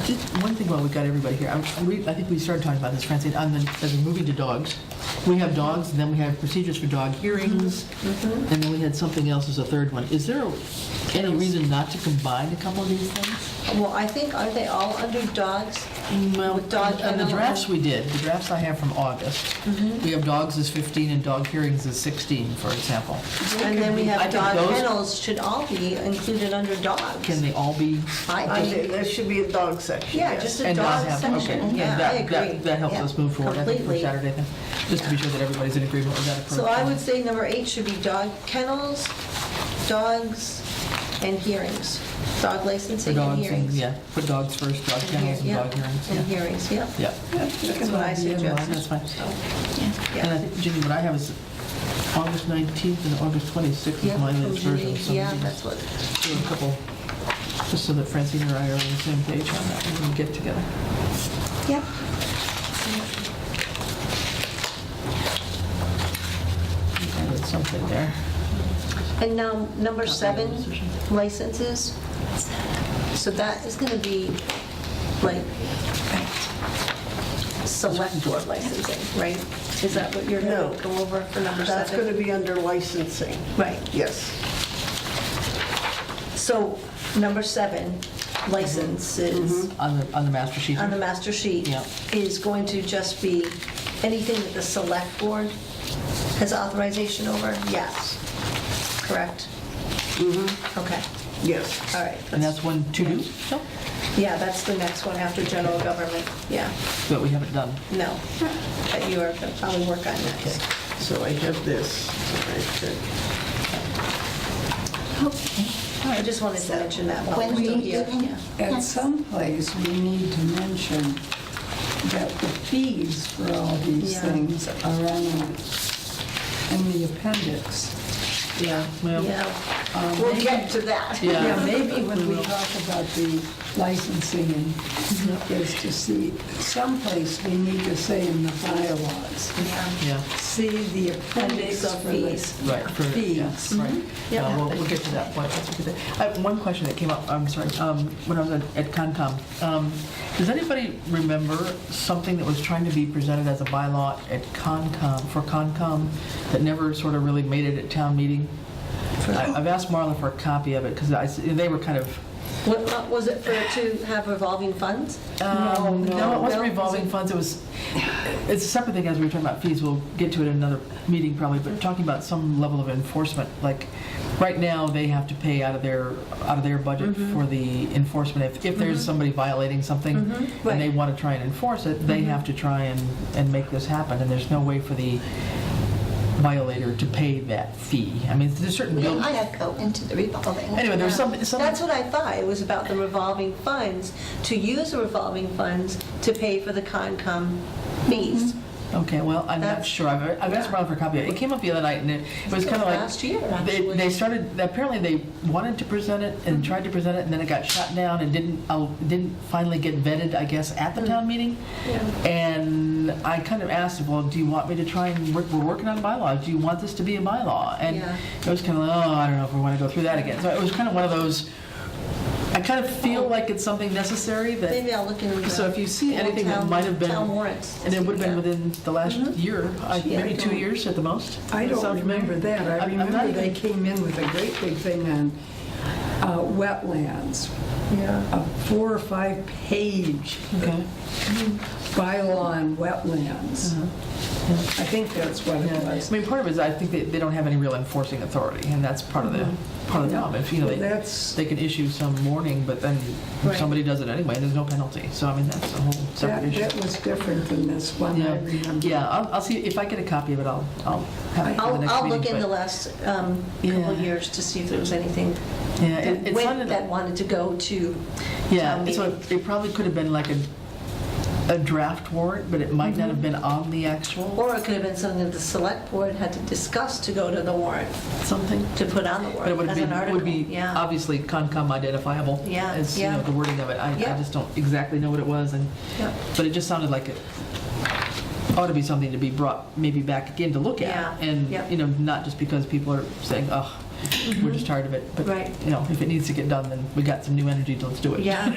Just one thing while we've got everybody here, I think we started talking about this, Francine, as we're moving to dogs. We have dogs, and then we have procedures for dog hearings, and then we had something else as a third one. Is there any reason not to combine a couple of these things? Well, I think, aren't they all under dogs? Well, With dog and the kennel drafts and- we did, the drafts I have from August, we have dogs as 15 and dog hearings as 16, for example. And then we I have think dog those- kennels should all be included under dogs. Can they all be? I think, there should be a dog section. yeah, yes. just a And not dog have, okay, section. Yeah, I that- agree. That helps Yeah, us move forward, I think, for completely. Saturday then, just to be sure that everybody's in agreement with that approach. So I would say number 8 should be dog kennels, dogs, and hearings. Dog For licensing and dogs, and, hearings. yeah, put dogs first, dog kennels and Yeah, dog hearings, and yeah. hearings, yeah. Yeah, That's what I suggest. that's fine. Yeah. And I think, Ginny, what I have is August 19th and August 26th Yeah, is my from latest Ginny. version. So Yeah, maybe that's what, do a couple, just so that Francine and I are on the same page on that, we can get together. yep. Added something there. And now, number 7, decision. licenses. So that is going to be like select board licensing, right? Is that what you're going No. to go over for number 7? That's going to be under licensing, Right. yes. So, number 7, licenses On the master sheet. on the master sheet Yeah. is going to just be anything that the select board Has authorization over? Yes. Correct? Okay, Yes. all right. And that's one to do, so, Yeah, that's the next one after general government, yeah. that we haven't done. No, that you are going to probably work on next. So I have this. All right, good. Okay. I just wanted to mention that while When we're still we here. do- Yeah. At some place, we need to mention that the fees for all these Yeah. things are in the appendix. Yeah, well, Yeah, We'll get to that. Yeah. Yeah, maybe when we talk about the licensing and is to see, someplace we need to say in the bylaws, yeah, see the appendix Of for the fees. right, for, yeah, fees. right. Yeah. We'll get to that point. Let's get to- I have one question that came up, I'm sorry, when I was at Concom. Does anybody remember something that was trying to be presented as a bylaw at Concom, for Concom, that never sort of really made it at town meeting? I've asked Marla for a copy of it, because they were kind of, what was it for, to have revolving funds? no, it wasn't No? revolving funds, it's a separate thing as we were talking about fees, we'll get to it in another meeting probably, but talking about some level of enforcement, like, right now, they have to pay out of their budget for the enforcement. If there's somebody violating something, Right. and they want to try and enforce it, they have to try and make this happen, and there's no way for the violator to pay that fee. I mean, there's certain We bills. might go into the revolving. Anyway, there's some. That's what I thought, it was about the revolving funds, to use the revolving funds to pay for the Concom fees. Okay, well, I'm not That's- sure. I've asked Marla for a copy of it. It came up the other night, and it was kind of like... Last year, actually. They started, apparently they wanted to present it and tried to present it, and then it got shut down and didn't finally get vetted, I guess, at the town meeting. Yeah. And I kind of asked, well, do you want me to try and we're working on bylaws. Do you want this to be a bylaw? And Yeah. it was kind of like, oh, I don't know if we want to go through that again. So it was kind of one of those, I kind of feel like it's something necessary that... Maybe I'll look into the... So if you see anything that might have been... Town warrants. And it would have been within the last year, Yeah. maybe 2 years at the most. I don't Sound familiar? remember that. I I'm not remember they even- came in with a great big thing on wetlands, Yeah. a 4 or 5 page Okay. bylaw on wetlands. I think that's what it Yeah. I was. mean, part of it is I think they don't have any real enforcing authority, and that's part of the problem. If, Well, they that's, can issue some warning, but then if Right. somebody does it anyway, there's no penalty. So, I mean, that's a whole separate issue. that was different than this one, I remember. Yeah, I'll see, if I get a copy of it, I'll have it for the next I'll meeting. look in but- the last couple Yeah. of years to see if there was anything Yeah, it sounded that wanted to go to Yeah, town so meeting. it probably could have been like a draft warrant, but it might not have been on the actual Or it could have been something that the select board had to discuss to go to the warrant, something. to put on the But it warrant would as be, an article. would be Yeah. obviously Concom identifiable Yeah, as, yeah. the wording of it. I Yeah. just don't exactly know what it was, Yeah. but it just sounded like it ought to be something to be brought maybe back again to look at. Yeah, And, yeah. not just because people are saying, oh, we're just tired of it. But, Right. if it needs to get done, then we got some new energy, let's do it. Yeah,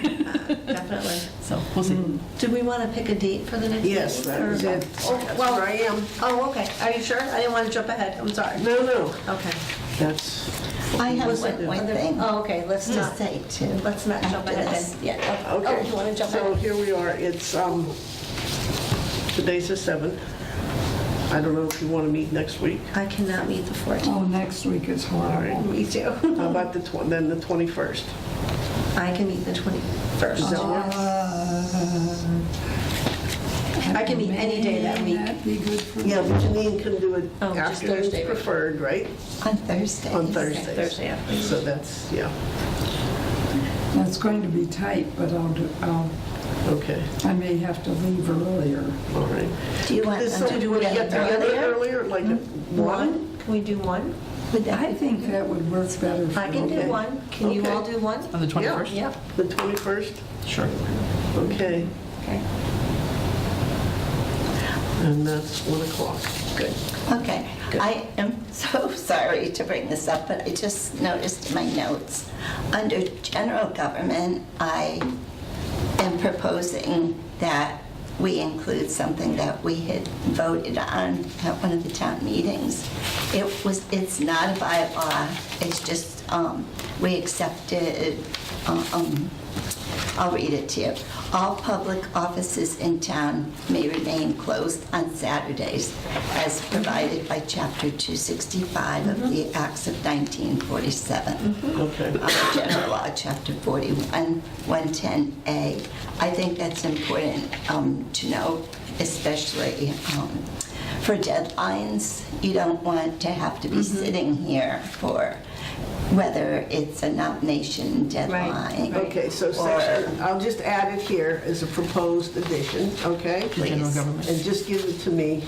definitely. So, we'll see. Do we want to pick a date for the next meeting? Yes, that is or- it. Oh, That's well, where I am. Oh, okay. Are you sure? I didn't want to jump ahead. I'm sorry. No, Okay. that's... I have Was it one other- thing Oh, okay, let's to not, say too. let's not jump after ahead this. then. Yeah. Oh, Okay. you want to jump So ahead? here we are. It's, today's the 7th. I don't know if you want to meet next week. I cannot meet the 14th. Oh, next week is horrible. Me too. How about then the 21st? I can meet the 21st. Does that work? I can meet any day that week. That'd be good for me. Yeah, but Janine can do it Oh, just afternoons Thursday, right? preferred, right? On Thursdays. On Thursdays. Thursday afternoon. So that's, yeah, That's going to be tight, but okay, I may have to leave earlier. all right. Do you want Does them to do somebody it get together earlier? earlier, like at 1? One? Can we do one? Would that I think that would work better for I can do Okay. one. Can you Okay. all do one? On the 21st? Yeah. The 21st? Sure. Okay, Okay. and that's 1 o'clock. Good. Okay, I am so sorry to bring this up, but I just noticed in my notes, under general government, I am proposing that we include something that we had voted on at one of the town meetings. It's not a bylaw, it's just, we accepted, I'll read it to you. All public offices in town may remain closed on Saturdays as provided by Chapter 265 of the Acts of 1947. Okay. General Law, Chapter 41, 110A. I think that's important to know, especially for deadlines. You don't want to have to be sitting here for whether it's a nomination deadline. Okay, so section, I'll just add it here as a proposed addition, okay? To general government. And just give it to me.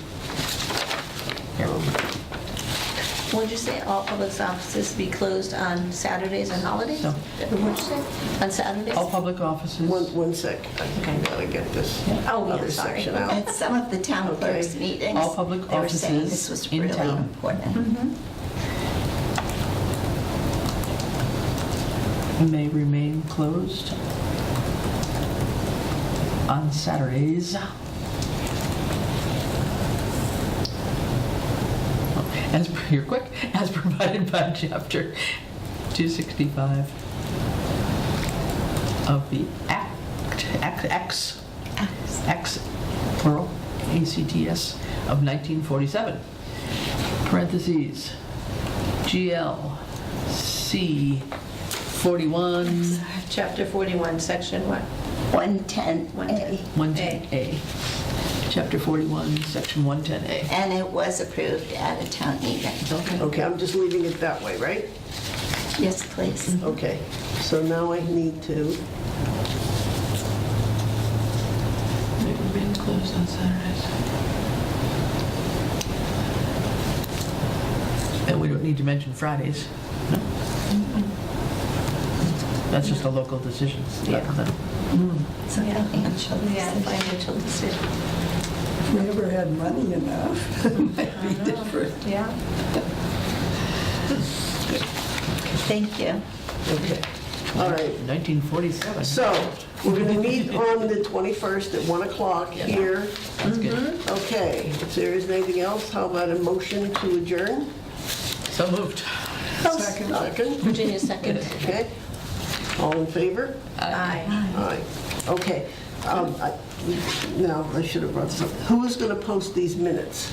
What'd you say, all public offices be closed on Saturdays and holidays? No. What'd you say? On Saturdays? All public offices. One sec, I gotta get this Oh, yeah, other sorry. section out. At some of the town clerks' meetings, All public they were saying offices this was in really town. important. May remain closed on Saturdays. As, you're quick, as provided by Chapter 265 of the Acts, plural, ACTS of 1947, parentheses, GLC 41, Chapter 41, Section what? 110A. 110A. Chapter 41, Section 110A. And it was approved at a town meeting. Okay, I'm just leaving it that way, right? Yes, please. Okay, so now I need to, May remain closed on Saturdays. And we don't need to mention Fridays. No? That's just a local decision. Yeah. It's a financial Yeah, decision. financial decision. If we ever had money enough, it might be different. Yeah. Thank you. okay, all right. 1947. So, we're gonna meet on the 21st at 1 o'clock here. That's good. Okay, if there isn't anything else, how about a motion to adjourn? So moved. Second. Second, Virginia second. okay. All in favor? Aye. Aye. Okay. Now, I should have brought some. Who is going to post these minutes?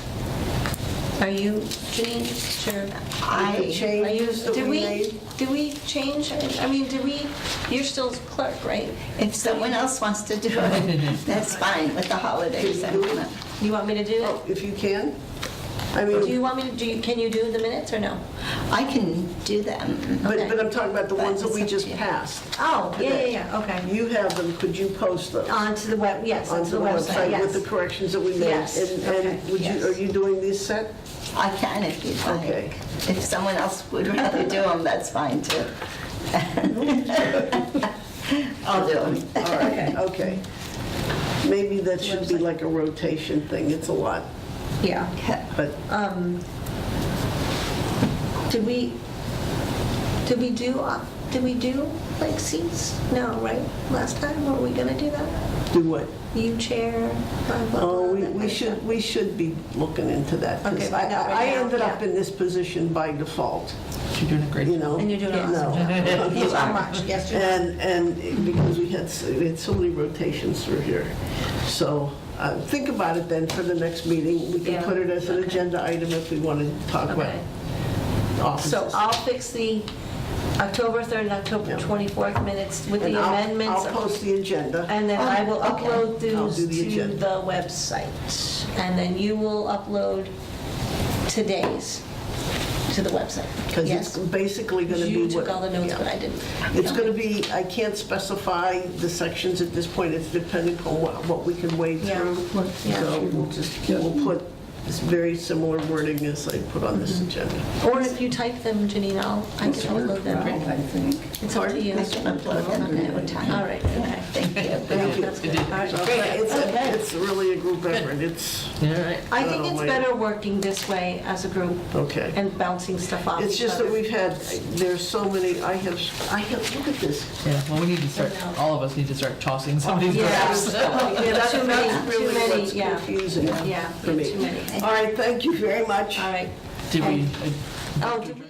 Are you, Janine? Sure. The I, Are you, changes that we made? did we change? I mean, you're still clerk, right? if someone else wants to do it, that's fine with the holidays. Can you do it? You want me to do Oh, it? if you can? I Do mean, you want me to, can you do the minutes or no? I can do them. but okay. I'm talking about the ones that we But it's just up to you. passed. Oh, today. yeah, okay. You have them, could you post those? Onto the web, yes, Onto the website with the yes. corrections that we made? Yes, And okay, would you, yes. are you doing these set? I can if you'd like. Okay. If someone else would rather do them, that's fine too. I'll do them. All right, okay. Maybe that should be like a rotation thing, it's a lot, Yeah. but Did we do like seats? No, right? Last time, were we gonna do that? do what? You chair? blah, blah, Oh, blah, that kind of stuff? we should be looking into that. 'cause Okay, but not right I now, ended up yeah. in this position by default, You're doing a great you job. know? And you're doing No. awesome. Thank you so much. Yes, you are. And because we had so many rotations through here. So think about it then for the next meeting. We can Yeah, put it as an okay. agenda item if we want to talk about Okay. offices. So I'll fix the October 3rd and October Yeah. 24th minutes with And the amendments. I'll post the agenda. And then I will Okay. upload I'll those do to the agenda. the website. And then you will upload today's to the website. Because Yes. it's basically going to be You what... took all the notes, yeah. but I didn't. It's going to be, I can't specify the sections at this point, it's depending on what we can wade Yeah. through. Yeah. So we'll put this very similar wording as I put on this agenda. Or if you type them, Janine, I can upload them. I think. It's up to you. I can upload them at a time. All right, okay. Thank you. Thank you. That's good. All right, So great. it's Okay. really a group effort. It's, All right. I think it's wait. better working this way as a group okay. and bouncing stuff off It's each just that other. we've had, there's so many, I have, look at this. Yeah, well, we need to start, all of us need to start tossing some of these Yeah. drafts. Yeah, that's Too many, really too many, what's yeah. confusing Yeah, for me. too many. All right, thank you very much. All right. Did we, Oh, did we